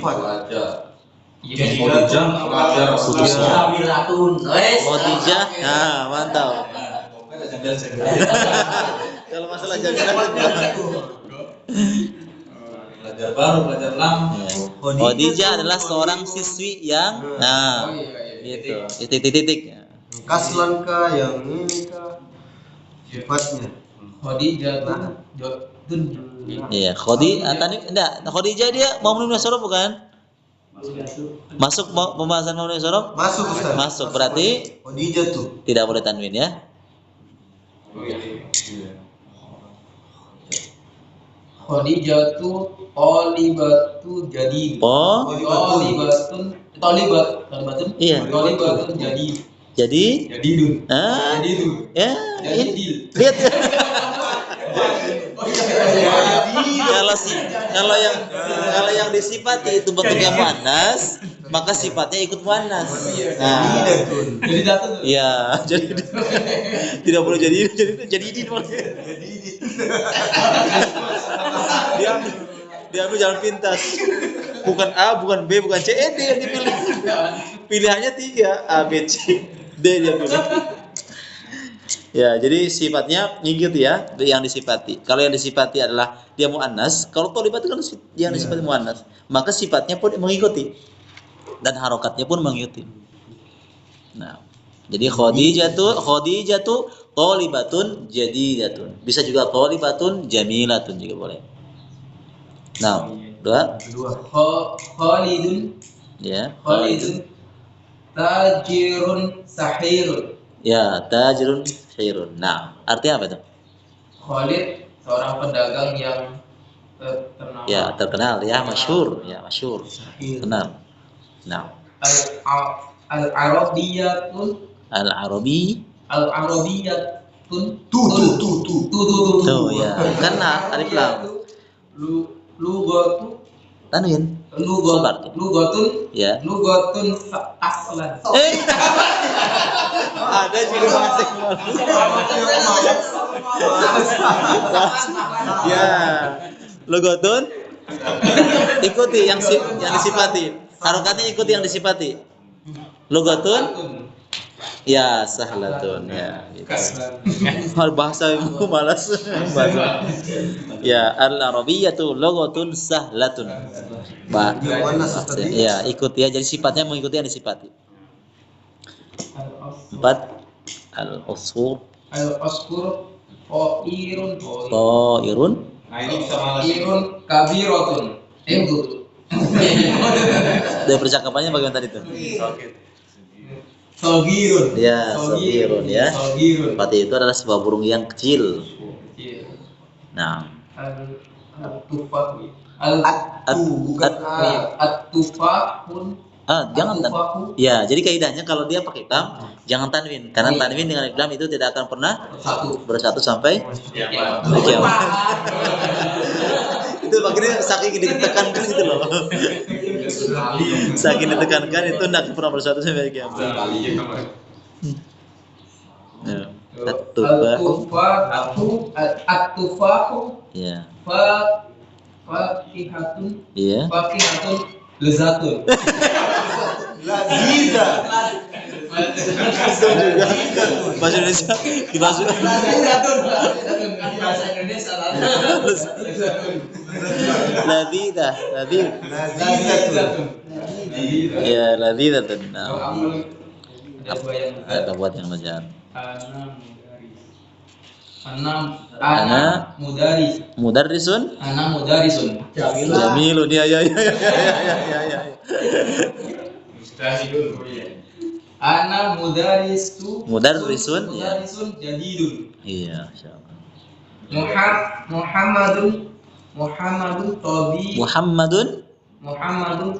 Khadijah, nah mantap. Kalau masalah jalan Belajar baru, belajar lama. Khadijah adalah seorang siswi yang gitu. Titik-titik. Kaslan kah yang ini kah? Sifatnya. Iya, Khadijah dia mau menulis sorof bukan? Masuk pembahasan mau menulis sorof? Masuk Ustaz. Masuk berarti Khadijah tuh. tidak boleh tanwin ya. Khadijatu talibatu jadi. Talibatun Iya. talibatun jadi. Jadidun. Ya. Lihat. Kalau yang disifati itu bentuknya muannas, maka sifatnya ikut muannas. Nah, Jadi datun. iya, jadi tidak boleh jadi idin. Dia ambil jalan pintas. Bukan A, bukan B, bukan C, D yang dipilih. Pilihannya 3, A, B, C, D dia pilih. Ya, jadi sifatnya ngikut ya, yang disifati. Kalau yang disifati adalah dia muannas, kalau tholibat itu kan yang disifati muannas, maka sifatnya pun mengikuti dan harokatnya pun mengikuti. Nah, jadi Khadijatu tholibatun jadidatun. Bisa juga tholibatun jamilatun juga boleh. Nah, dua. Khalidun Ya. tajirun sahirun. Ya, tajirun syairun. Nah, artinya apa itu? Khalid seorang pedagang yang ternama. Ya, terkenal ya, masyhur, kenal. Nah, Al-Arabiyatun Al-Arabiyatun tuh ya, kena alif lam. Lugatu Tanwin. Sobat. Lugatun Ya. Lugatun aslan. Ada ciri bahasa ya. Lugotun ikuti yang disifati. Harokatnya ikuti yang disifati. Lugotun ya sahlatun ya. Gitu. Bahasa ibu malas bahasa. Ya, al-arabiyyatu lughatun sahlatun. Ya, ikuti ya. Jadi sifatnya mengikuti yang disifati. 4 al-usfur Ta'irun Nah ini bisa malas. kabiratun. dari percakapannya bagaimana tadi tuh? Sagirun. Ya, sagirun ya. Sagirun. Berarti itu adalah sebuah burung yang kecil. Nah, Al-tufahu. jangan ya, jadi kaidahnya kalau dia pakai lam jangan tanwin, karena tanwin dengan lam itu tidak akan pernah bersatu sampai kiamat. Itu makanya saking ditekankan gitu loh. Saking ditekankan itu tidak pernah bersatu sampai kiamat. Ya. At-tufahu. Ya. Fakihatun. Iya. Fakihatun lezatun. Lazida. Bahasa Indonesia dibahas. Bahasa Indonesia Ladidah. Ya, ladidah. Nah, ada buat yang belajar. Ana mudarrisun. Jamilun. Ya. Ana mudarrisun jadidun. Iya, insyaallah. Muhammadun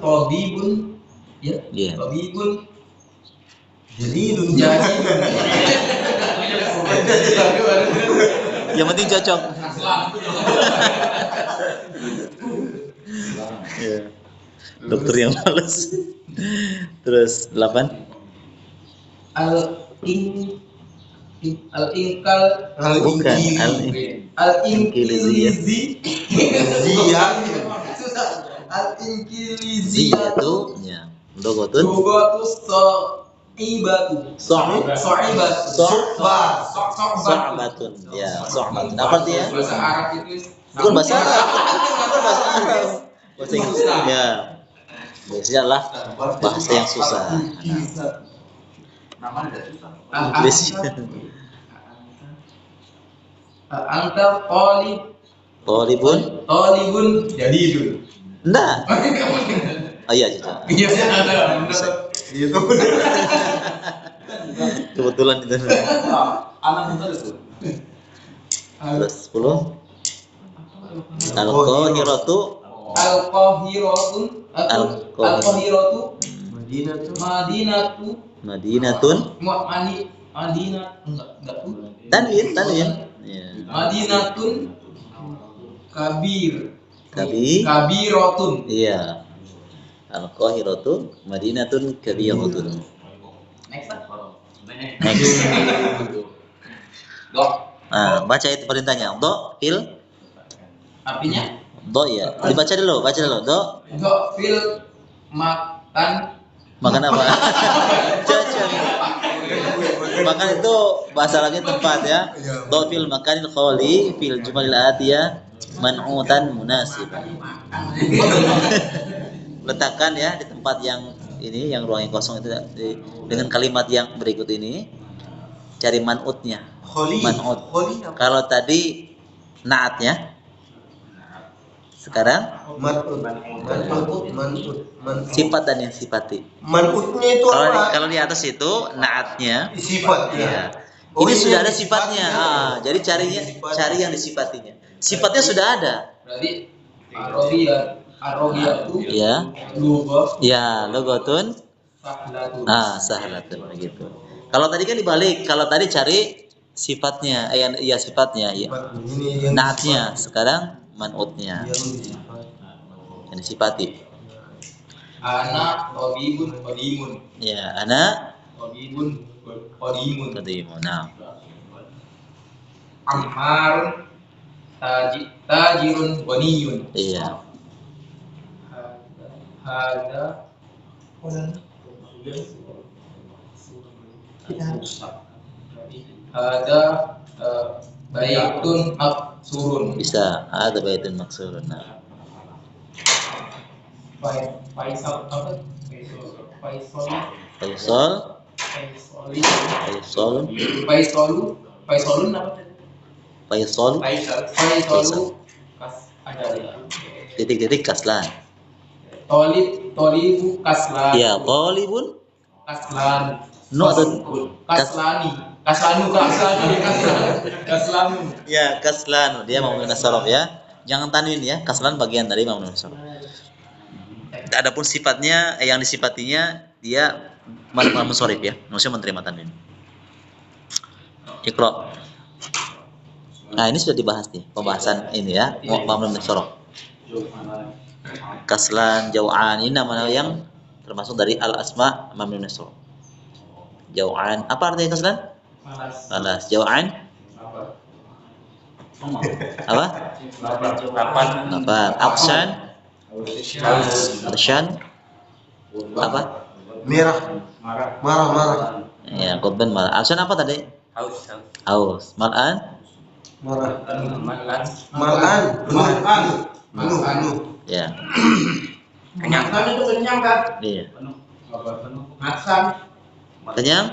tabibun. Ya, Iya. tabibun Jadidun. Yang penting cocok. Ya. Dokter yang malas. Terus 8. Al-inkiliziyatu ya. Lughatun So'batun. Ya, so'batun. Apa artinya? Bahasa Arab itu Bukan bahasa Arab. Bahasa Inggris. Ya. Biasanya adalah bahasa yang susah. Inggris. Anta Tolibun. jadidun. Enggak. Oh iya, cocok. Iya, ada. Itu. Kebetulan itu. Anak muda itu. Terus 10. Al-Qahiratu. Madinatun. Tanwin. Ya. Madinatun kabiratun. Iya. Al-Qahiratu Madinatun kabiratun. Next. Nah, baca itu perintahnya. Fil. Artinya Do ya. Dibaca dulu, baca dulu. Do. Do fil makan. Makan apa? Cocok. Makan itu bahasa lagi tempat ya. Do fil makanil khali fil jumalil atiyah man'utan munasiban. Letakkan ya di tempat yang ini, yang ruang yang kosong itu dengan kalimat yang berikut ini. Cari man'utnya. Man'ut. Kalau tadi naatnya, sekarang Man'ut. sifat dan yang sifati. Man'utnya itu apa? Kalau di atas itu naatnya, Sifat ya. ya. Oh, Ini ini sudah ada yang sifatnya. sifatnya. Jadi cari yang disifatinya. Sifatnya sudah ada. Berarti arogiyah itu Ya. lugo Ya, logotun sahlatu. sahlatun begitu. Kalau tadi kan dibalik. Kalau tadi cari sifatnya, sifatnya, ya. Ini yang Naatnya, sekarang man'utnya. Yang disifati. Ana tabibun qadimun. Ya, ana Tabibun qadimun. qadimun. Nah. Ammarun tajirun waniyun. Iya. Hada hada baitun maksurun. Bisa. Ada baitun maksurun. Nah. Faisal apa? Faisal, Faisalun apa tadi? Faisal, Faisalu ada titik-titik kaslan. Tolibu kaslan. Ya, qalibun. Kaslan. No atau Kaslanu. ya, kaslanu. Dia mau menggunakan sorof ya. Jangan tanwin ya. Kaslan bagian dari mau menggunakan sorof. Adapun sifatnya, yang disifatinya dia malam sorif ya. Maksudnya menerima tanwin. Iqra. Nah, ini sudah dibahas nih pembahasan ini ya. Mamnun min sorof. Kaslan, jau'an, ini nama yang termasuk dari al-asma mamnun min sorof. Jau'an, apa artinya kaslan? Malas. Jau'an? Apa? Lapar. Aksan? Arsyan? Apa? merah. Marah. Ya, qadban marah. Aksan apa tadi? Haus. Mal'an? Marah. Malan. Penuh. Ya. Kenyang kan itu kenyang kan? Iya. Makan. Kenyang?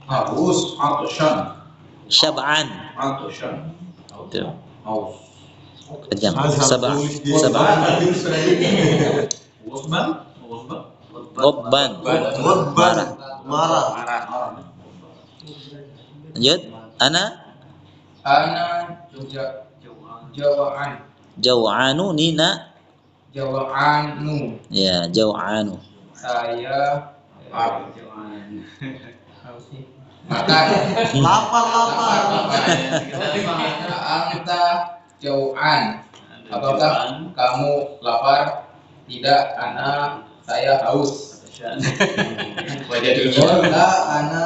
Haus atau syan. Syab'an. Itu. Haus. Kenyang. Sab'an. Qadban. Marah. Lanjut. Ana Jawaan. jaw'anu nina. Jawaanu. Ya, jaw'anu. Saya makan. Lapar. Anta jauhan. Apakah kamu lapar? Tidak, saya haus. Wala ana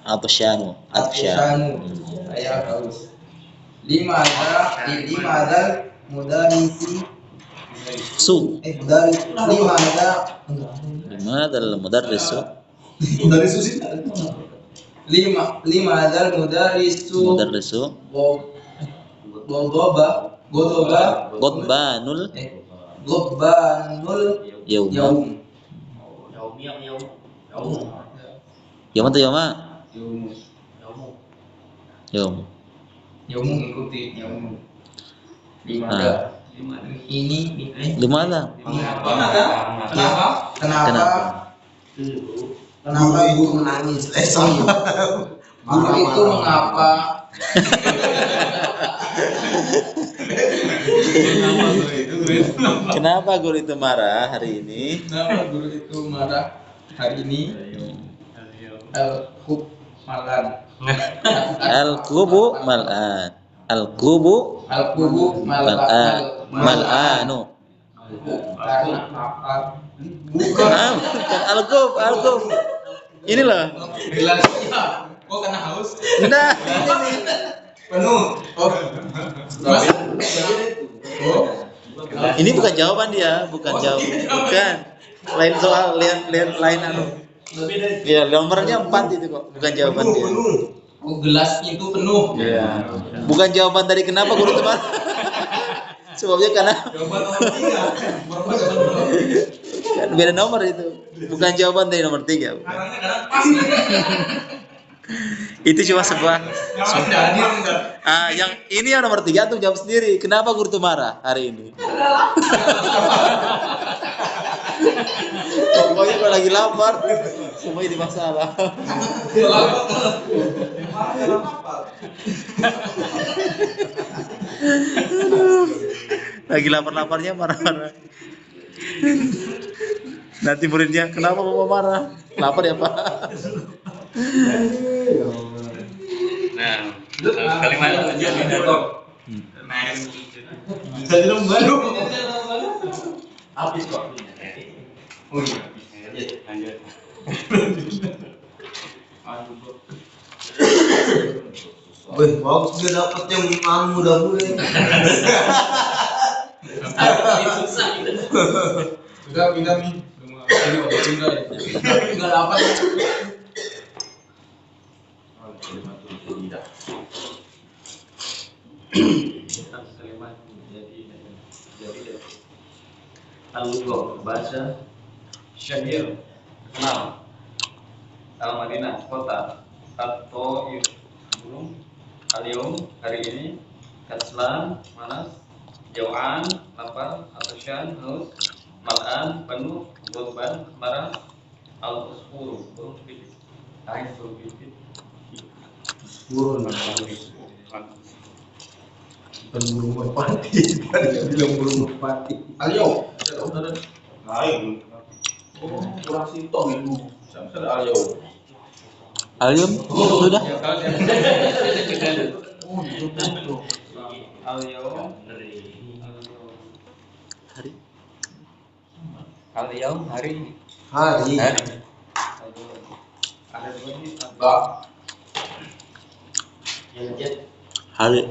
Atyanu. saya haus. Lima mudarisi Limadha al-mudarrisu Dari susi. mudarrisu Qadbanul yauma. Yauma atau yauma? Yaum. Mengikuti Ah. ini Limadha? Kenapa guru menangis? guru itu mengapa Kenapa guru itu marah hari ini? kenapa guru itu marah hari ini? Al-Hub Malan. Al-kubu mal'an. Al-kubu Al-Kubu mal'anu. Karena apa? Bukan al-kub. Ini loh. Relasinya. Kok karena haus? Nah, ini nih. Penuh. Oh. Mas, Ini bukan jawaban dia, bukan jawaban. Bukan. Lain soal, lain anu. Ya, nomornya 4 itu kok, bukan jawaban dia. Oh, gelasnya itu penuh. Iya. Bukan jawaban tadi kenapa guru teman. Sebabnya karena kan beda nomor itu. Bukan jawaban dari nomor 3. Itu cuma sebuah. Yang ini yang nomor 3 tuh jawab sendiri. Kenapa guru tuh marah hari ini? Pokoknya kalau lagi lapar, semua ini masalah. Aduh. Lagi lapar-laparnya marah-marah. Nanti muridnya, kenapa bapak marah? Lapar ya pak? Nah, kalimat jadi dato. Jadi baru. Habis kok. Oh iya. Lanjut. Wih, bagus dia dapat yang mudah-mudah. Sudah pindah nih. Ini udah pindah. Tinggal apa? Kalimat jadi al-lughah bahasa syahir kenal al-Madinah kota atau gunung al-yawm hari ini kaslan manas jauhan lapar atasyan haus mal'an penuh gulban marah al-usfuru burung pipit burung pipit Burung bukan burung merpati. Tadi bilang burung merpati. Alio. Lain. Oh, kurang sintong itu. Sampai Alio. Alium sudah? ya kalau dia al-yawm Hari. al-yawm hari Hari. ada dua ini Enggak. Yang jet. Hari.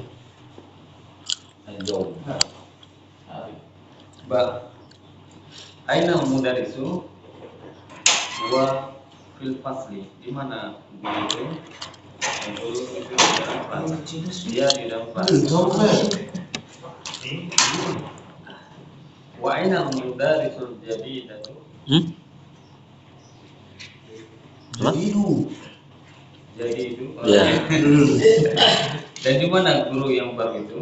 Alio. ba aina mudarisu wa fil fasli di mana guru itu di dalam kelas dia di dalam kelas wa aina mudarisul jadidatu jadi itu Ya. dan di mana guru yang baru itu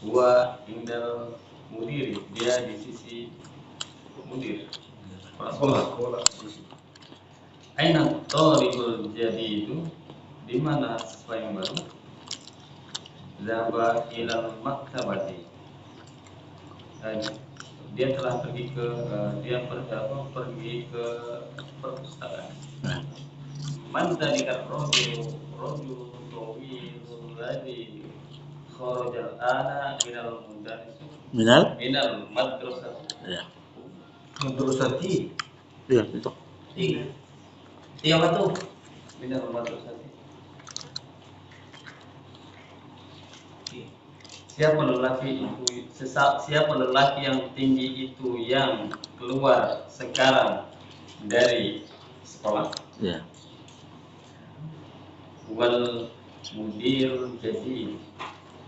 wa indal mudir dia di sisi mudir kepala sekolah aina thalibul jadi itu di mana siswa yang baru zaba ilal maktabati dan dia telah pergi ke pergi ke perpustakaan man dzalika rajul tawilul ladzi kharajal ana minal mudaris minal madrasah Ya. Madrasati. Iya, itu. Iya apa tuh? minal madrasah siapa lelaki yang tinggi itu yang keluar sekarang dari sekolah Ya. wal mudir jadi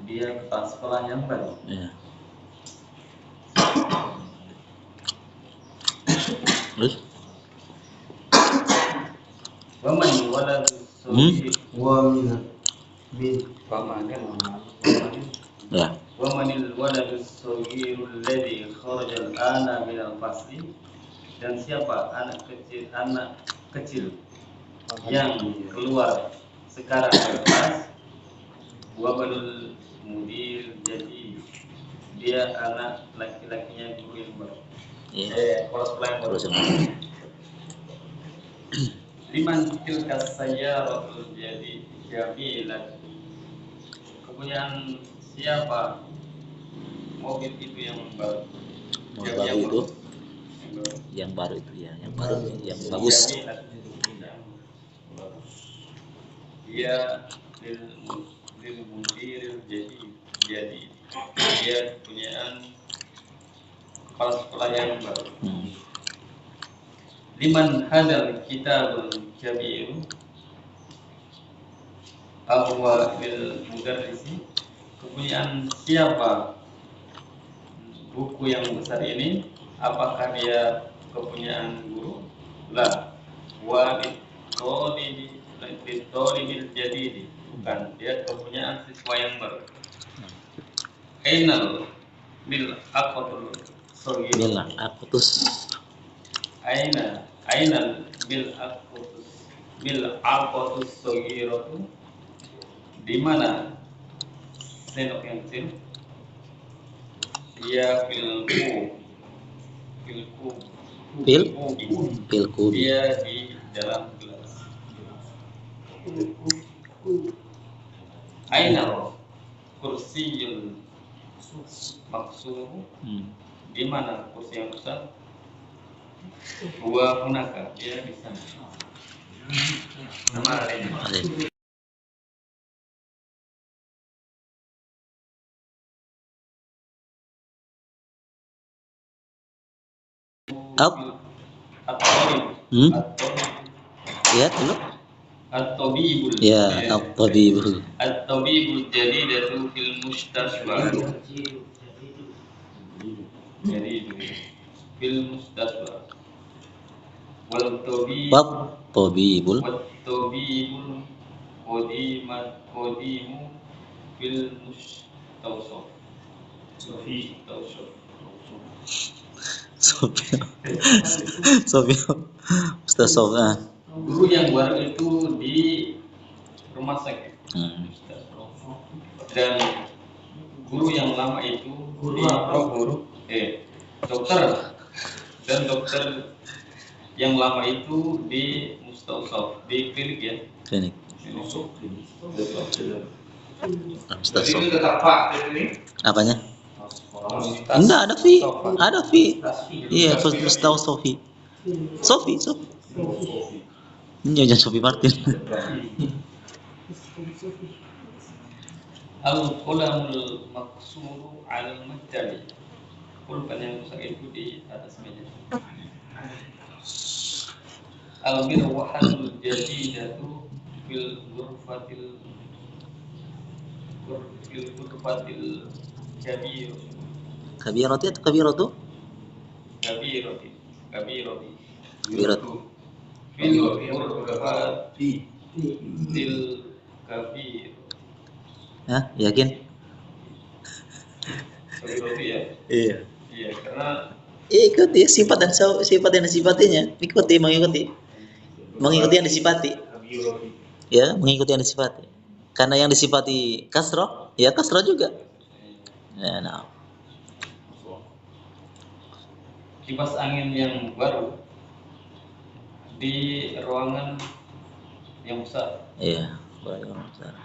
dia kepala sekolah yang baru Ya. Terus? waman walad sohi Wa min. Ya. wamanil walad sohirul ladzi kharajal ana minal fasli dan siapa anak kecil yang keluar sekarang dari kelas wabanul mudir jadi dia anak laki-lakinya guru yang baru Iya. kepala sekolah yang baru Terus yang mana? liman tilka sayyaratul jadi jamilan kepunyaan siapa mobil itu yang baru Mobil baru itu yang baru itu ya, yang baru yang bagus. Dia lil mudir jadi dia kepunyaan kepala sekolah yang baru. Liman hadal kitabul kabir ahwa bil mudarrisi, kepunyaan siapa buku yang besar ini? Apakah dia kepunyaan guru? La wa bitolibil jadidi, bukan, dia kepunyaan siswa yang baru. Ainal bil aqatul sogir, ainal bil aqatus sogiratu, di mana sendok yang kecil? Dia Pilkub. dia di dalam gelas. Aina kursiyul maksud, di mana kursi yang besar? Huwa hunaka, dia di sana. Nama lainnya. Ya dulu. At-tabibul. Ya, at-tabibul. At-tabibul jadidatu fil mustasfa. Jadidu fil mustasfa. Wal tabibul qadimu fil mustawsaf. Sofia. Ustaz. Guru yang baru itu di rumah sakit. Dan guru yang lama itu dokter. Dan dokter yang lama itu di mustawsaf, di klinik ya. Klinik. Jadi itu tetap Pak ini. Apanya? Enggak ada fi. Iya, Sofi. Ini jangan Sofi Martin. Al-qalamul maqsuru 'alal maktabi. Pulpen yang rusak itu di atas meja. Al-mirwahatul jadidatu fil ghurfatil kabirati atau kabiratu? Kabirati. Kabiratu. Fil ghurfatil kabir. Hah, yakin? Kabirati ya? Iya. Iya, karena Ikuti sifat dan sifatinya. Mengikuti yang disifati. Ya, mengikuti yang disifati. Karena yang disifati kasroh, ya kasroh juga. Ya, nah. kipas angin yang baru di ruangan yang besar. Iya, ruangan besar.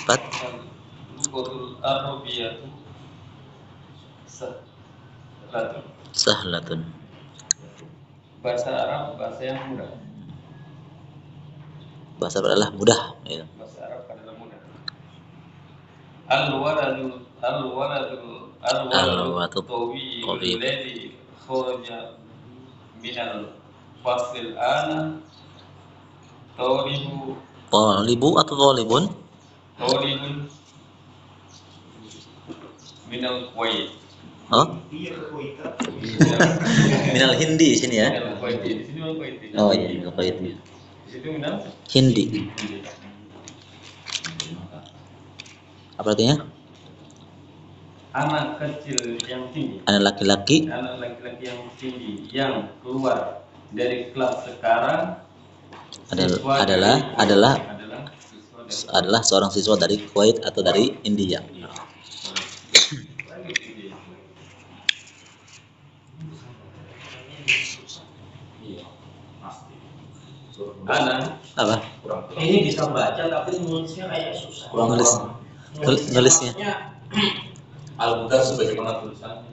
Empat. Lugatul Arabiyatu Sahlatun. Bahasa Arab, bahasa yang mudah. Bahasa Arab adalah mudah. Ya. Bahasa Arab adalah mudah. Al-waladul tawil alladhi kharaja minal fasil ana Talibu atau talibun? talibun minal Kuwait. Oh? Minal Hindi sini ya. Minal Kuwait. Di sini minal Kuwait. Oh iya, minal Kuwait. Di situ minal Hindi. Apa artinya? anak kecil yang tinggi. Anak laki-laki Anak laki-laki yang tinggi yang keluar dari kelas sekarang adalah seorang siswa dari Kuwait atau dari India. Anak Apa? Ini bisa baca tapi nulisnya kayak susah. Nulisnya. Al-Mudah sebagaimana tulisannya.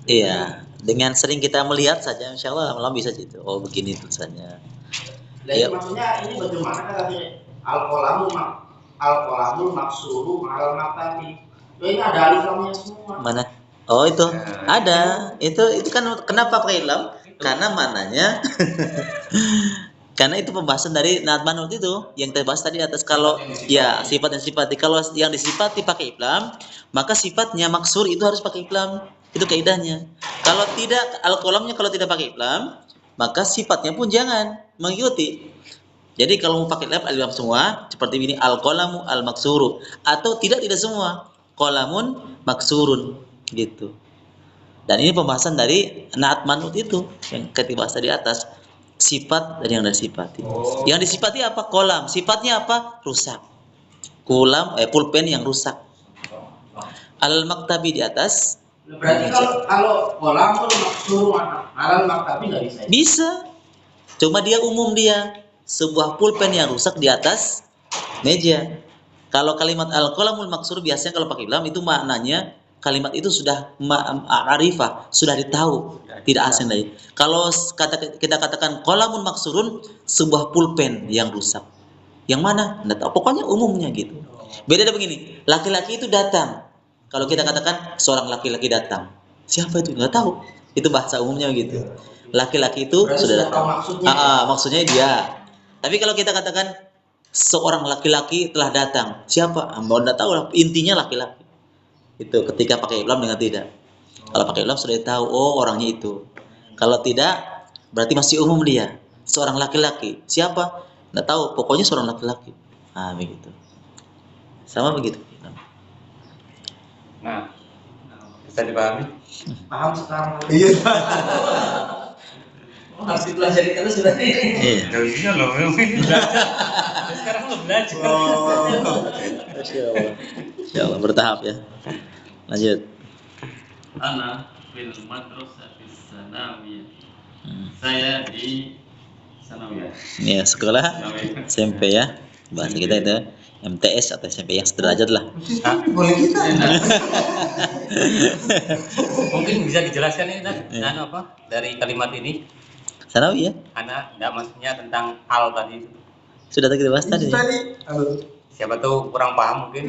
Iya, dengan sering kita melihat saja, insya Allah malam bisa gitu. Oh begini tulisannya. Jadi maksudnya ini bagaimana katanya? al-qalamul maksuru ma'al maktabi. Ini ada alif lamnya semua. Mana? Oh itu ada. Itu kan kenapa pakai lam? Karena mananya karena itu pembahasan dari naat manut itu yang kita bahas tadi atas. Kalau ya sifat dan sifati, kalau yang disifati pakai lam, maka sifatnya maksur itu harus pakai lam. Itu kaidahnya. Kalau tidak al-qalamnya kalau tidak pakai lam, maka sifatnya pun jangan mengikuti. Jadi kalau mau pakai lam al-lam semua seperti ini al-qalamu al-maksuru, atau tidak semua qalamun maksurun gitu. Dan ini pembahasan dari naat manut itu yang kita bahas tadi atas, sifat dan yang disifati. Yang disifati apa? Qalam. Sifatnya apa? Rusak. Pulpen yang rusak. Al-maktabi di atas. Berarti kalau qalamul maksuru ma'al maktabi nggak bisa. Bisa. Cuma dia umum dia. Sebuah pulpen yang rusak di atas meja. Kalau kalimat al-qalamul maksur biasanya kalau pakai lam itu maknanya kalimat itu sudah ma'rifah, sudah ditahu, tidak asing lagi. Kalau kita katakan qalamun maksurun, sebuah pulpen yang rusak. Yang mana? Enggak tahu. Pokoknya umumnya gitu. Beda begini, laki-laki itu datang. Kalau kita katakan seorang laki-laki datang, siapa itu? Enggak tahu. Itu bahasa umumnya gitu. Laki-laki itu berarti sudah datang. Maksudnya dia. Tapi kalau kita katakan seorang laki-laki telah datang, siapa? Anda enggak tahu lah. Intinya laki-laki. Itu ketika pakai lam dengan tidak. Kalau pakai lam sudah tahu, oh orangnya itu. Kalau tidak, berarti masih umum dia. Seorang laki-laki. Siapa? Nggak tahu. Pokoknya seorang laki-laki. Ah, begitu. Sama begitu. Nah, bisa dipahami? paham sekarang. Iya. Harus dipelajari terus sudah ini. Iya. Ya iya loh, sekarang lo belajar. Insya Allah bertahap ya. Lanjut. Ana fil madrasah fis sanawiyah. Saya di sanawiyah. Ya sekolah SMP ya. Bahasa kita itu MTS atau SMP yang sederajat lah. Boleh kita. Mungkin bisa dijelaskan ini apa dari kalimat ini? Sanawi ya. Ana enggak maksudnya tentang al tadi. Sudah kita bahas tadi. Siapa tuh kurang paham mungkin.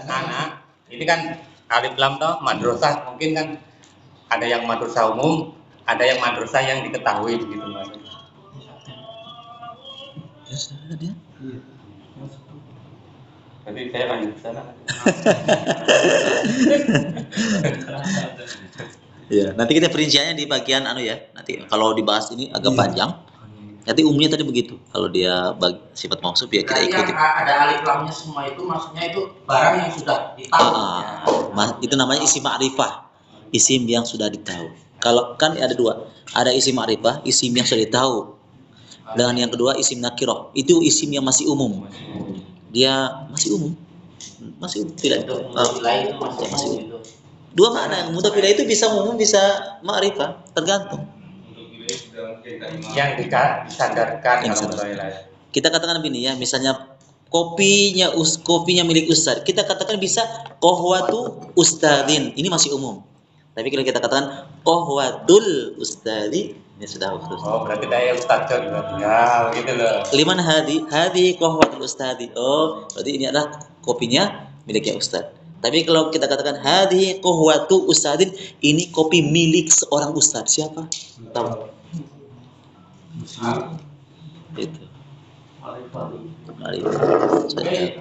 Ana ini kan alif lam toh madrasah, mungkin kan ada yang madrasah umum, ada yang madrasah yang diketahui begitu Mas. Ya sudah dia. Jadi saya lanjut ke sana. Ya, nanti kita perinciannya di bagian anu ya. Nanti kalau dibahas ini agak panjang. Nanti umumnya tadi begitu. Kalau dia sifat maksud ya kita ikuti. Ada alif lamnya semua itu maksudnya itu barang yang sudah ditahu. Itu namanya isim ma'rifah. Isim yang sudah ditahu. Kalau kan ada dua. Ada isim ma'rifah, isim yang sudah ditahu. Dengan yang kedua isim nakirah. Itu isim yang masih umum. Dia masih umum. Masih umum. Tidak. Masih umum. Dua makna. Mutafilah itu bisa umum, bisa ma'rifah. Tergantung. Yang disandarkan kalau kita katakan begini ya, misalnya kopinya milik ustaz, kita katakan bisa qahwatu ustadzin, ini masih umum. Tapi kalau kita katakan qahwatul ustadzi, ini sudah khusus. Oh, berarti kayak ustaz berarti ya, gitu loh. Liman hadi qahwatul ustadzi. Oh, berarti ini adalah kopinya miliknya ustaz. Tapi kalau kita katakan hadi qahwatu ustadzin, ini kopi milik seorang ustaz. Siapa? Tahu? Itu.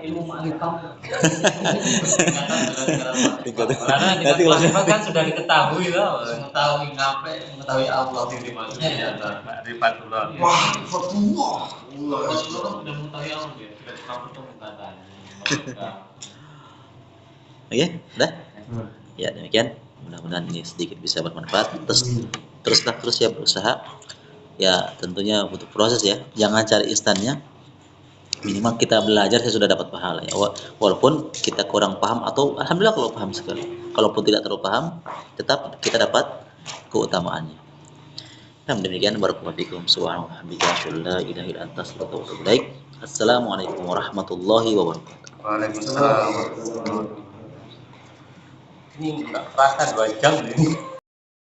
Ilmu ma'rifah. Nanti kalau kan sudah diketahui loh, mengetahui ngapain, mengetahui Allah itu maksudnya ya ma'rifatullah. Wah, fatullah. Rasulullah kan sudah mengetahui Allah ya, tidak ketemu katanya. Oke, udah? Ya demikian. Mudah-mudahan ini sedikit bisa bermanfaat. Terus ya berusaha. Ya tentunya butuh proses ya. Jangan cari instannya. Minimal kita belajar saya sudah dapat pahala ya. Walaupun kita kurang paham atau alhamdulillah kalau paham sekali. Kalaupun tidak terlalu paham, tetap kita dapat keutamaannya. Nah, demikian barakallahu fikum. Assalamualaikum warahmatullahi wabarakatuh. Waalaikumsalam. Ini enggak rasa 2 jam nih.